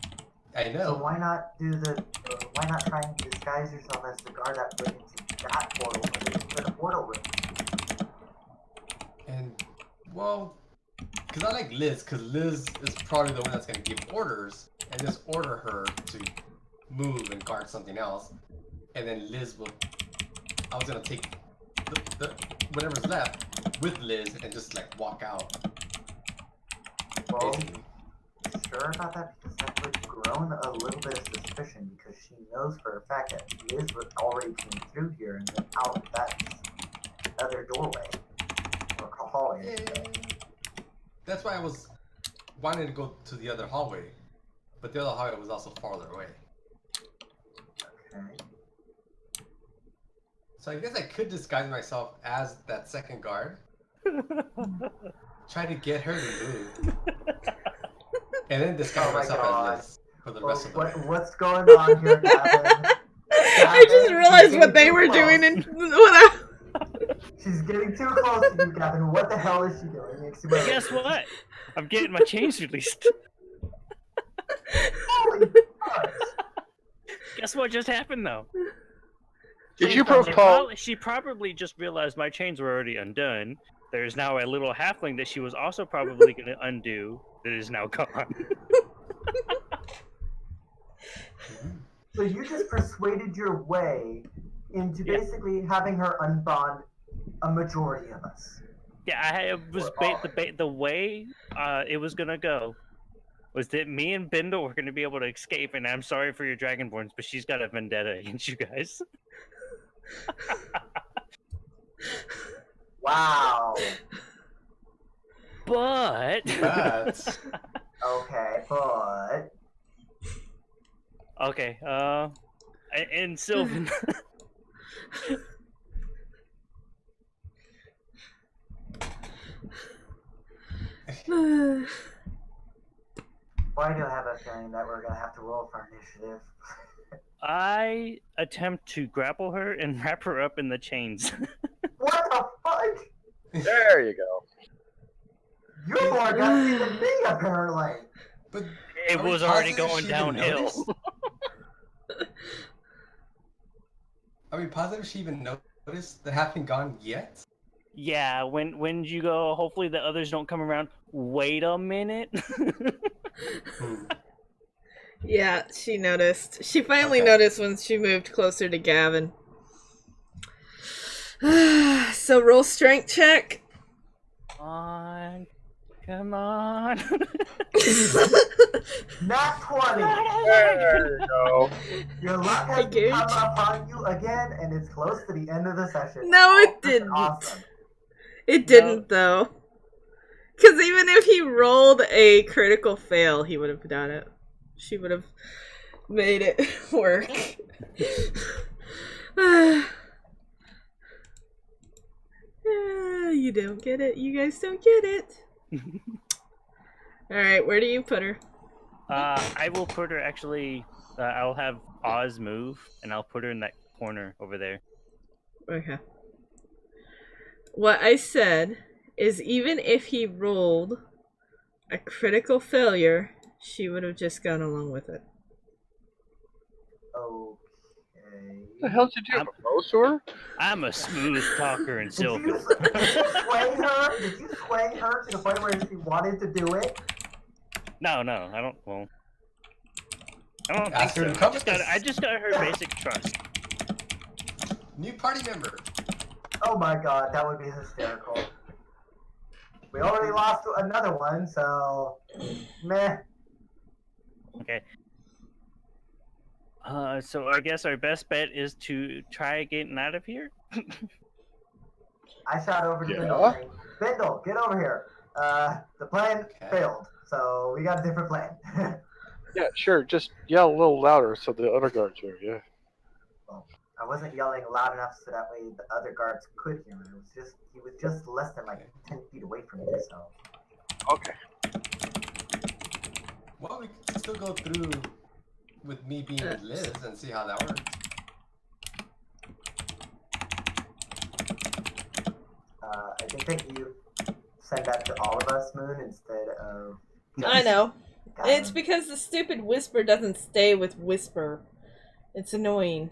A: I
C: So
A: know.
C: why not why not try and disguise yourself as the guard that went into that portal and then into the portal room?
A: And, well, because I like Liz, because Liz is probably the one that's going to give orders, and just order her to move and guard something else. And then Liz will... I was going to take the whatever's left with Liz and just, like, walk out.
C: Well,
A: Basically.
C: sure about that because that would grown a little bit of suspicion because she knows for a fact that Liz was already came through here and then out that other doorway or hallway. I should say.
A: That's why I was wanting to go to the other hallway. But the other hallway was also farther away.
C: Okay.
A: So I guess I could disguise myself as that second guard. Try to get her to move. And then disguise
C: Oh my
A: myself
C: God.
A: as Liz for the rest of the way.
C: What's going on here, Gavin?
B: I just realized what they were doing and what I...
C: She's getting too close to you, Gavin. What the hell is she doing?
D: But guess what? I'm getting my chains released.
C: Holy fuck.
D: Guess what just happened though?
E: Did you propose?
D: She probably just realized my chains were already undone. There's now a little halfling that she was also probably going to undo that is now gone.
C: So you just persuaded your way into basically having her unbond a majority of us.
D: Yeah, I was the way it was gonna go was that me and Bindle were gonna be able to escape, and I'm sorry for your Dragonborns, but she's got a vendetta against you guys.
C: Wow.
D: But
C: Okay, but
D: okay, and Sylvan.
C: why do I have a feeling that we're gonna have to roll for initiative?
D: I attempt to grapple her and wrap her up in the chains.
C: What the fuck?
E: There you go.
C: You're more gutsy than me, apparently.
A: But
D: It
A: are we
D: was already
A: positive
D: going
A: she even
D: downhill.
A: noticed? Are we positive she even noticed that haven't gone yet?
D: Yeah, when you go, hopefully the others don't come around. Wait a minute.
B: Yeah, she noticed. She finally
A: Okay.
B: noticed when she moved closer to Gavin. So roll strength check.
D: Come on.
C: Not 20.
E: There you go.
C: Your luck has
B: Engage.
C: come upon you again, and it's close to the end of the session.
B: No, it
C: Freaking
B: didn't.
C: Awesome.
B: It didn't though. Because even if he rolled a critical fail, he would have done it. She would have made it work. You don't get it. You guys don't get it. Alright, where do you put her?
D: I will put her actually. I'll have Oz move, and I'll put her in that corner over there.
B: Okay. What I said is even if he rolled a critical failure, she would have just gone along with it.
C: Okay.
E: What the hell did you propose to her?
D: I'm a smooth talker and
C: Did you
D: Sylvan.
C: sway her? Did you sway her to the point where she wanted to do it?
D: No, I don't. Well, I don't think
A: Ask her
D: so.
A: to come
D: I just got her basic trust.
A: New party member.
C: Oh my god, that would be hysterical. We already lost another one, so meh.
D: Okay. So I guess our best bet is to try getting out of here.
C: I shot over to
E: Yeah.
C: Bindle saying, Bindle, get over here. The plan failed, so we got a different plan.
E: Yeah, sure. Just yell a little louder so the other guards hear. Yeah.
C: Well, I wasn't yelling loud enough so that way the other guards could hear me. He was just less than like 10 feet away from me, so.
E: Okay.
A: Well, we can still go through with me being with Liz and see how that works.
C: I think that you send that to all of us, Moon, instead of.
B: I know.
C: Gavin?
B: It's because the stupid Whisper doesn't stay with Whisper. It's annoying.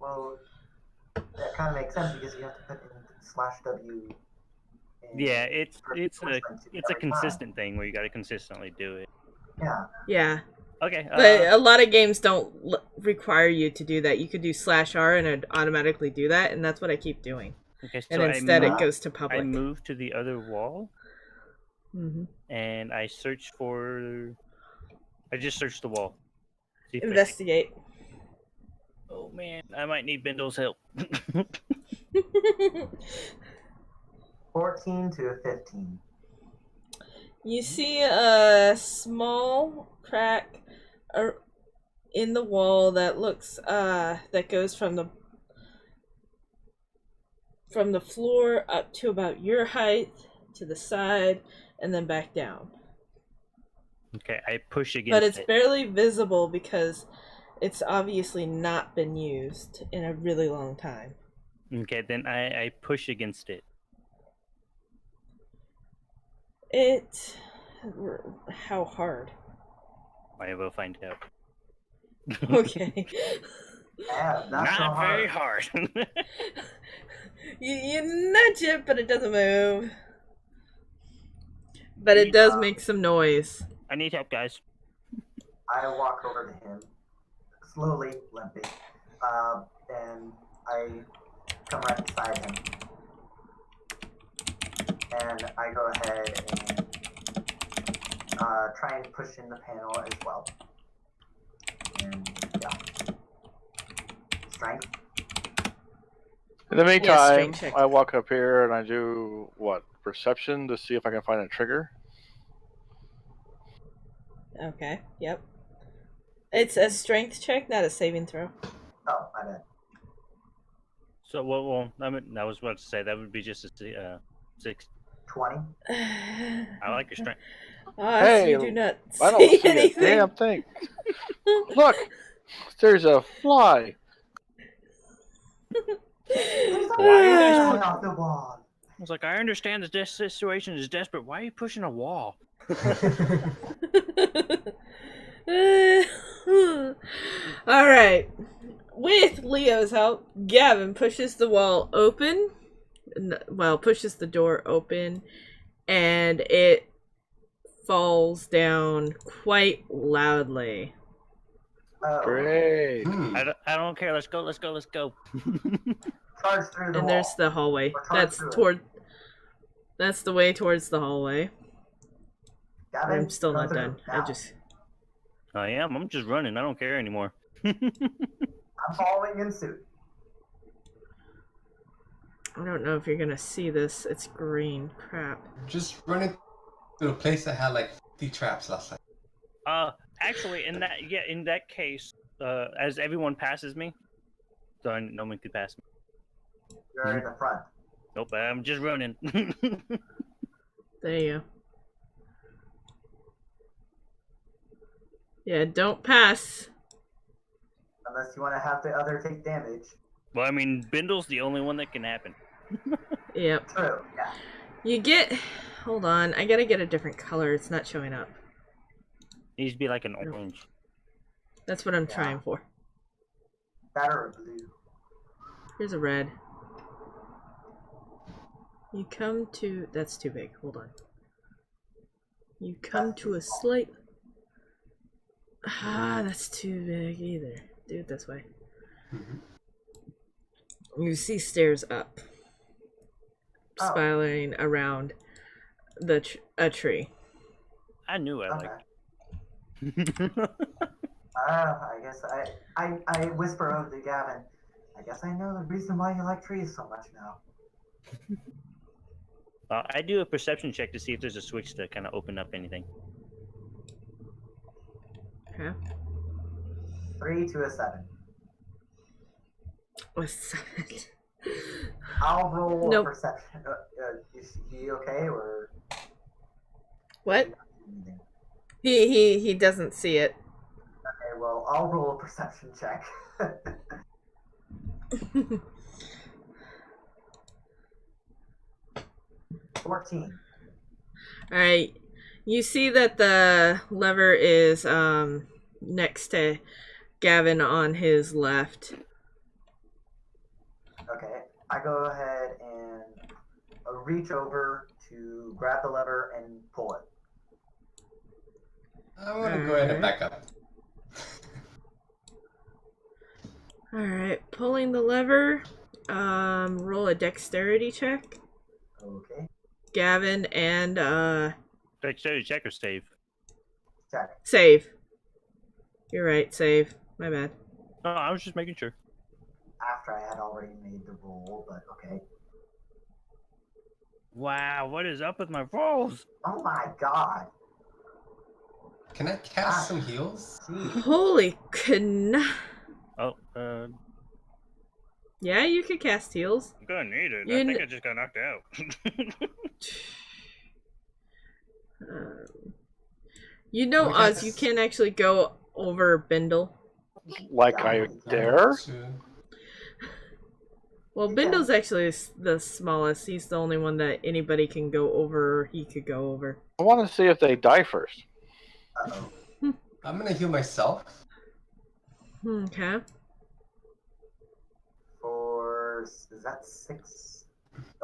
C: Well, that kind of makes sense because you have to put in /W.
D: Yeah, it's
C: for
D: a
C: every time.
D: consistent thing where you got to consistently do it.
C: Yeah.
B: Yeah.
D: Okay.
B: But a lot of games don't require you to do that. You could do /R and it'd automatically do that, and that's what I keep doing.
D: Okay. So
B: And instead it goes to public.
D: I moved to the other wall, and I searched for. I just searched the wall. See if
B: Investigate.
D: Oh man, I might need Bindle's help.
C: 14 to 15.
B: You see a small crack in the wall that looks that goes from the floor up to about your height to the side and then back down.
D: Okay, I push against it.
B: But it's barely visible because it's obviously not been used in a really long time.
D: Okay, then I push against it.
B: How hard?
D: I will find out.
B: Okay.
C: Yeah,
D: Not
C: so
D: very hard.
B: you nudge it, but it doesn't move. But it does make some noise.
D: I need help, guys.
C: I walk over to him, slowly limping, and I come right beside him. And I go ahead and try and push in the panel as well. And yeah. Strength.
E: In the meantime,
B: check.
E: I walk up here and I do what? Perception to see if I can find a trigger.
B: Okay, yep. It's a strength check, not a saving throw.
C: Oh, my bad.
D: So, well, I was about to say that would be just a 6.
C: 20.
D: I like your strength.
E: Hey,
B: you do not
E: I don't
B: see
E: see
B: anything.
E: a damn thing. Look, there's a fly.
D: Why are you guys
C: Falling off the wall.
D: I was like, I understand that this situation is desperate. Why are you pushing a wall?
B: Alright. With Leo's help, Gavin pushes the wall open. Well, pushes the door open. And it falls down quite loudly.
C: Oh.
E: Great.
D: I don't care. Let's go.
C: Charge through the
B: And
C: wall.
B: there's the hallway. That's the way towards the hallway.
C: Gavin,
B: I'm still
C: go
B: not
C: through.
B: done.
C: Now.
D: I am. I'm just running. I don't care anymore.
C: I'm following in suit.
B: I don't know if you're gonna see this. It's green. Crap.
A: Just running to a place that had like 50 traps last time.
D: Actually, in that case, as everyone passes me, so no one could pass me.
C: You're in the front.
D: Nope, I'm just running.
B: There you go. Yeah, don't pass.
C: Unless you want to have the other take damage.
D: Well, I mean, Bindle's the only one that can happen.
B: Yep.
C: True, yeah.
B: You get... Hold on. I gotta get a different color. It's not showing up.
D: Needs to be like an orange.
B: That's what I'm
C: Yeah.
B: trying for.
C: That or blue.
B: Here's a red. You come to... That's too big. Hold on. You come to a slight... Ah, that's too big either. Do it this way. You see stairs up.
C: Oh.
B: Spiraling around a tree.
D: I knew I
C: Okay.
D: liked.
C: I guess I whisper over to Gavin. I guess I know the reason why you like trees so much now.
D: I do a perception check to see if there's a switch to kind of open up anything.
B: Okay.
C: 3 to a 7.
B: What's 7?
C: I'll roll
B: Nope.
C: perception. Is he okay or?
B: What? He doesn't see it.
C: Okay, well I'll roll a perception check. 14.
B: Alright. You see that the lever is next to Gavin on his left.
C: Okay, I go ahead and reach over to grab the lever and pull it.
A: I'm gonna go ahead and back up.
B: Alright, pulling the lever. Roll a dexterity check.
C: Okay,
B: Gavin and
D: Dexterity check or save?
C: check.
B: save. You're right, save. My bad.
D: No, I was just making sure.
C: After I had already made the roll, but okay.
D: Wow, what is up with my rolls?
C: Oh my god.
A: Can I cast some heals?
C: Jeez.
B: Holy
D: Oh,
B: Yeah, you could cast heals.
D: I'm gonna need it.
B: You
D: I think
B: kn-
D: I just got knocked out.
B: You know,
A: Okay.
B: Oz, you can actually go over Bindle.
E: Like I dare?
B: Well,
C: You
B: Bindle's actually the smallest. He's the only one that anybody can go over, or he could go over.
E: I want to see if they die first.
C: Uh-oh.
A: I'm gonna heal myself.
B: Okay.
C: Is that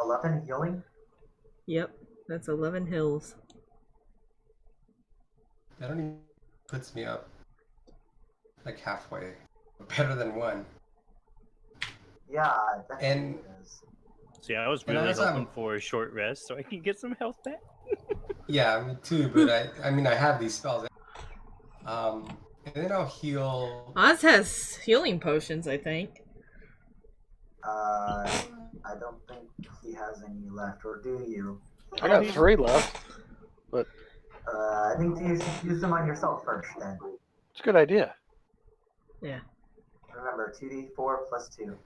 C: 11 healing?
B: Yep, that's 11 hills.
A: That only puts me up like halfway. Better than one.
C: Yeah, definitely
A: And-
C: is.
D: See, I was
A: And
D: really
A: as
D: hoping
A: I'm-
D: for a short rest so I can get some health back.
A: Yeah, me too. But I mean, I have these spells. And then I'll heal.
B: Oz has healing potions, I think.
C: I don't think he has any left, or do you?
E: I got 3 left.
C: I think you should use them on yourself first, then.
E: It's a good idea.
B: Yeah.
C: Remember, 2d4 plus 2.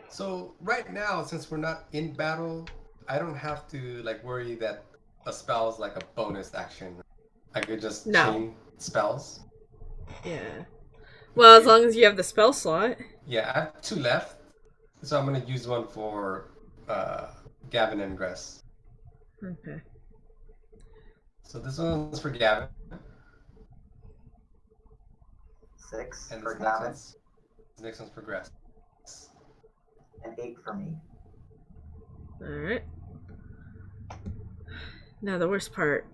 A: So right now, since we're not in battle, I don't have to like worry that a spell's like a bonus action. I could just
B: No.
A: chain spells.
B: Yeah. Well, as long as you have the spell slot.
A: Yeah, I have 2 left, so I'm gonna use one for Gavin and Gress.
B: Okay.
A: So this one's for Gavin,
C: 6
A: and
C: for
A: this next
C: Gavin,
A: one's for Gress.
C: and 8 for me.
B: Alright. Now, the worst part.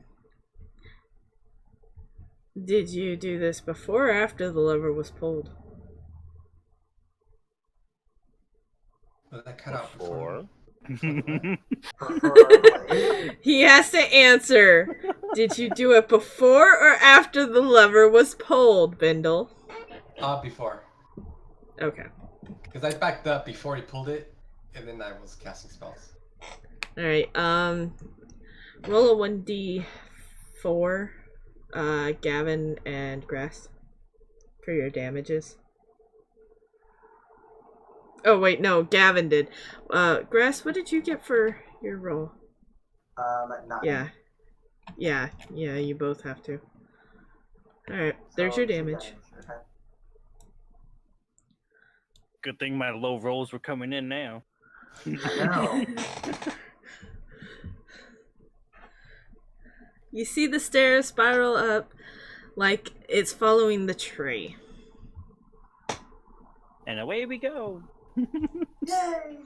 B: Did you do this before or after the lever was pulled?
A: Was that cut out before?
C: Preferably.
B: He has to answer. Did you do it before or after the lever was pulled, Bindle?
A: Before.
B: Okay.
A: Because I backed up before he pulled it, and then I was casting spells.
B: Alright, roll a 1d4, Gavin and Grass, for your damages. Oh, wait, no, Gavin did. Grass, what did you get for your roll?
C: 9.
B: Yeah, you both have to. Alright, there's
C: So,
B: your
C: 2
B: damage.
C: Okay.
D: Good thing my low rolls were coming in now.
C: No.
B: You see the stairs spiral up like it's following the tree.
D: And away we go.
C: Yay!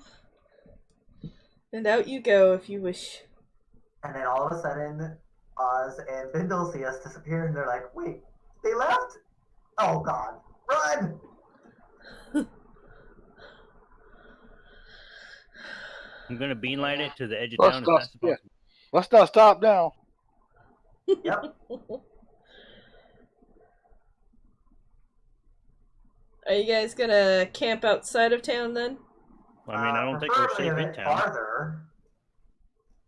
B: And out you go if you wish.
C: And then all of a sudden, Oz and Bindle see us disappear, and they're like, wait, they left? Oh god, run!
D: I'm gonna beeline it to the edge of
E: Let's
D: town as
E: not-
D: fast as
E: yeah.
D: possible.
E: Let's not stop now.
C: Yep.
B: Are you guys gonna camp outside of town then?
D: I mean, I don't think we're
C: Preferably
D: safe
C: a
D: in
C: bit
D: town.
C: farther.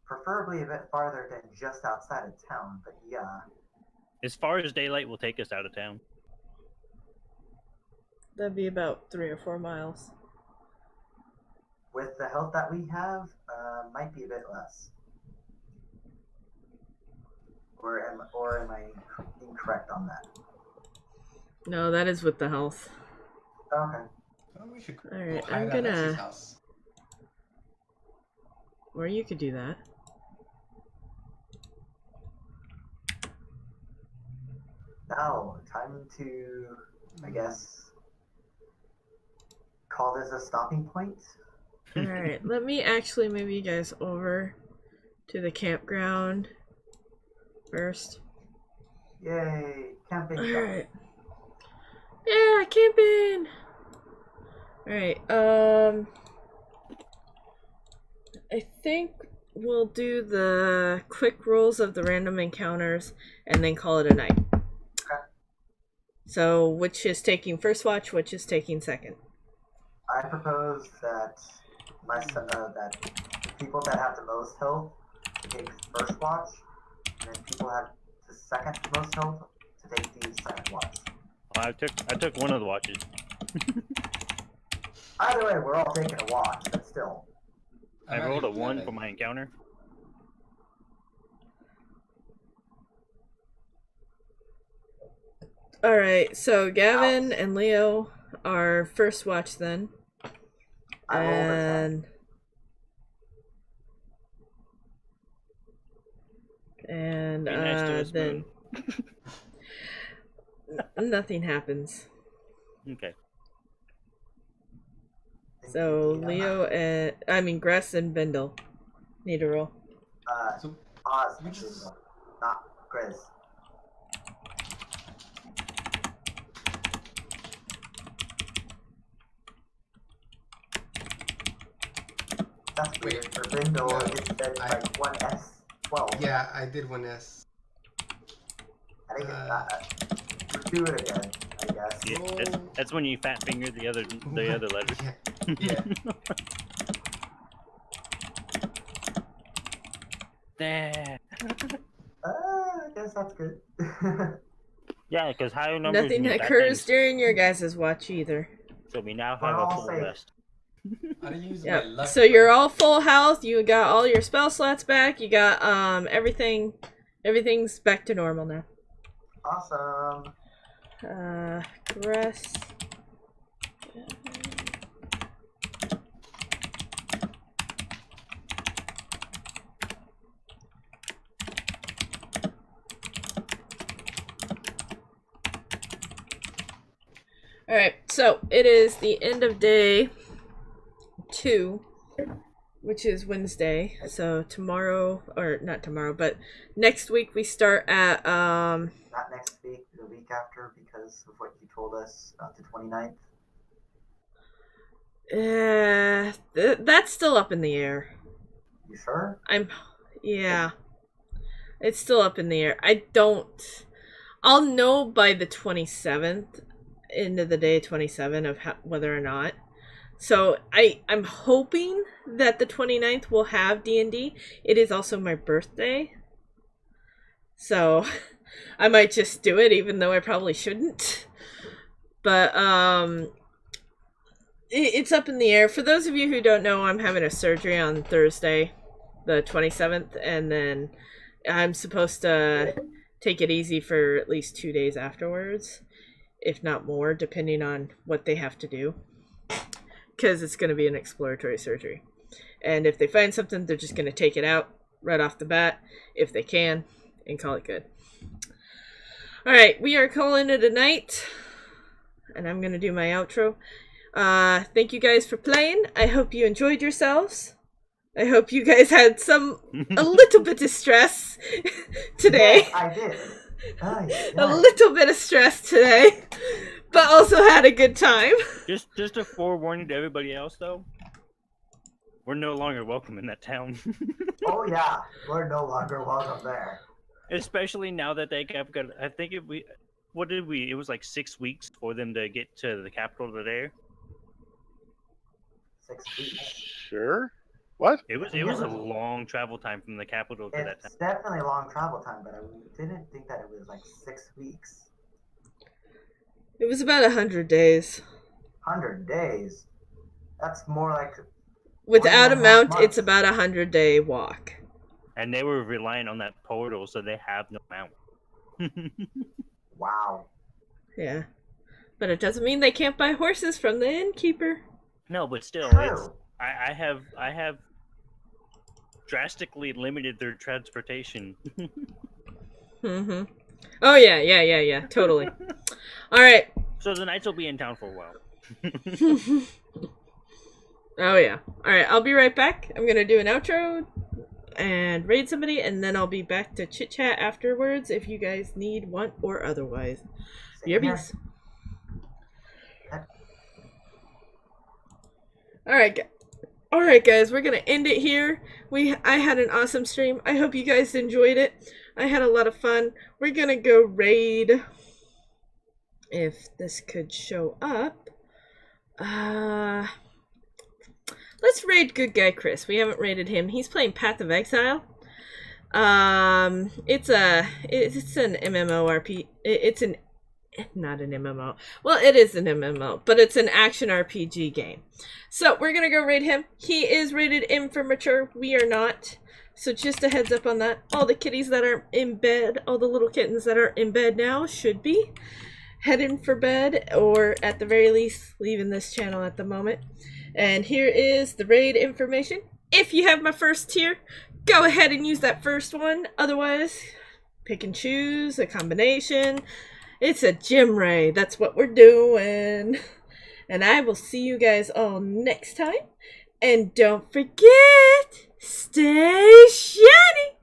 C: Preferably a bit farther than just outside of town, but yeah.
D: As far as daylight will take us out of town.
B: That'd be about 3 or 4 miles.
C: With the health that we have, might be a bit less. Or am I incorrect on that?
B: No, that is with the health.
C: Okay.
A: Oh, we should
B: Alright,
A: go hide
B: I'm
A: at
B: gonna-
A: Lexi's house.
B: Or you could do that.
C: Now, time to, I guess, call this a stopping point.
B: Alright, let me actually move you guys over to the campground first.
C: Yay, camping.
B: Alright. Yeah, camping! Alright, I think we'll do the quick rolls of the random encounters and then call it a night.
C: Okay.
B: So, which is taking first watch, which is taking second?
C: I propose that that people that have the most health take first watch, and then people have the second most health to take the second watch.
D: I took one of the watches.
C: Either way, we're all taking a watch, but still.
D: I
A: I'm
D: rolled a
A: already
D: 1
A: done.
D: for my encounter.
B: Alright, so Gavin and Leo are first watch then.
C: I rolled a 10.
B: And
D: Be nice to us,
B: then nothing happens.
D: Okay.
B: So Leo and Gress and Bindle need a roll.
A: So
C: Oz,
A: we just-
C: not Grizz. That's weird. For Bindle,
A: No,
C: it said
A: I-
C: like 1S12.
A: yeah, I did 1S.
C: I think it's do it again, I guess.
D: Yeah, that's when you fat finger the other letters.
A: Yeah. Yeah.
D: There.
C: I guess that's good.
D: Yeah, because higher numbers
B: Nothing
D: mean bad
B: occurs
D: things.
B: during your guys' watch either.
D: So we now
C: We're
D: have a
C: all
D: full
C: safe.
D: rest.
A: I didn't use my
B: Yep.
A: luck.
B: So you're all full health. You got all your spell slots back. You got everything's back to normal now.
C: Awesome.
B: Gress. Alright, so it is the end of day 2, which is Wednesday. So tomorrow, or not tomorrow, but next week we start at
C: Not next week, the week after, because of what you told us about the 29th.
B: that's still up in the air.
C: You sure?
B: Yeah. It's still up in the air. I'll know by the 27th, end of the day 27 of whether or not. So I'm hoping that the 29th will have D&D. It is also my birthday. So I might just do it even though I probably shouldn't. But it's up in the air. For those of you who don't know, I'm having a surgery on Thursday, the 27th, and then I'm supposed to take it easy for at least 2 days afterwards, if not more, depending on what they have to do. Because it's going to be an exploratory surgery. And if they find something, they're just going to take it out right off the bat, if they can, and call it good. Alright, we are calling it a night. And I'm going to do my outro. Thank you guys for playing. I hope you enjoyed yourselves. I hope you guys had a little bit of stress today.
C: Yes, I did. Nice,
B: A
C: nice.
B: little bit of stress today, but also had a good time.
D: Just a forewarning to everybody else, though. We're no longer welcome in that town.
C: Oh yeah, we're no longer welcome there.
D: Especially now that they have got. I think it was like 6 weeks for them to get to the capital to there.
C: 6 weeks.
E: Sure. What?
D: It was a long travel time from the capital to that
C: It's
D: town.
C: definitely a long travel time, but I didn't think that it was like 6 weeks.
B: It was about 100 days.
C: 100 days. That's more like
B: Without a
C: 1.5
B: mount,
C: months.
B: it's about 100-day walk.
D: And they were relying on that portal, so they have no mount.
C: wow.
B: Yeah. But it doesn't mean they can't buy horses from the innkeeper.
D: No, but still,
C: True.
D: I have drastically limited their transportation.
B: Mm-hmm. Oh yeah, totally. All right.
D: So the Knights will be in town for a while.
B: Oh yeah. All right, I'll be right back. I'm gonna do an outro and raid somebody, and then I'll be back to chit chat afterwards if you guys need, want, or otherwise. BRBs. All right, guys, we're gonna end it here. I had an awesome stream. I hope you guys enjoyed it. I had a lot of fun. We're gonna go raid. If this could show up, let's raid Good Guy Chris. We haven't raided him. He's playing Path of Exile. It's an MMORPG. It's not an MMO. Well, it is an MMO, but it's an action RPG game. So we're gonna go raid him. He is rated M for mature. We are not. So just a heads up on that. All the kitties that are in bed, all the little kittens that are in bed now should be heading for bed, or at the very least leaving this channel at the moment. And here is the raid information. If you have my first tier, go ahead and use that first one. Otherwise, pick and choose a combination. It's a gym raid. That's what we're doing. And I will see you guys all next time. And don't forget, stay shiny!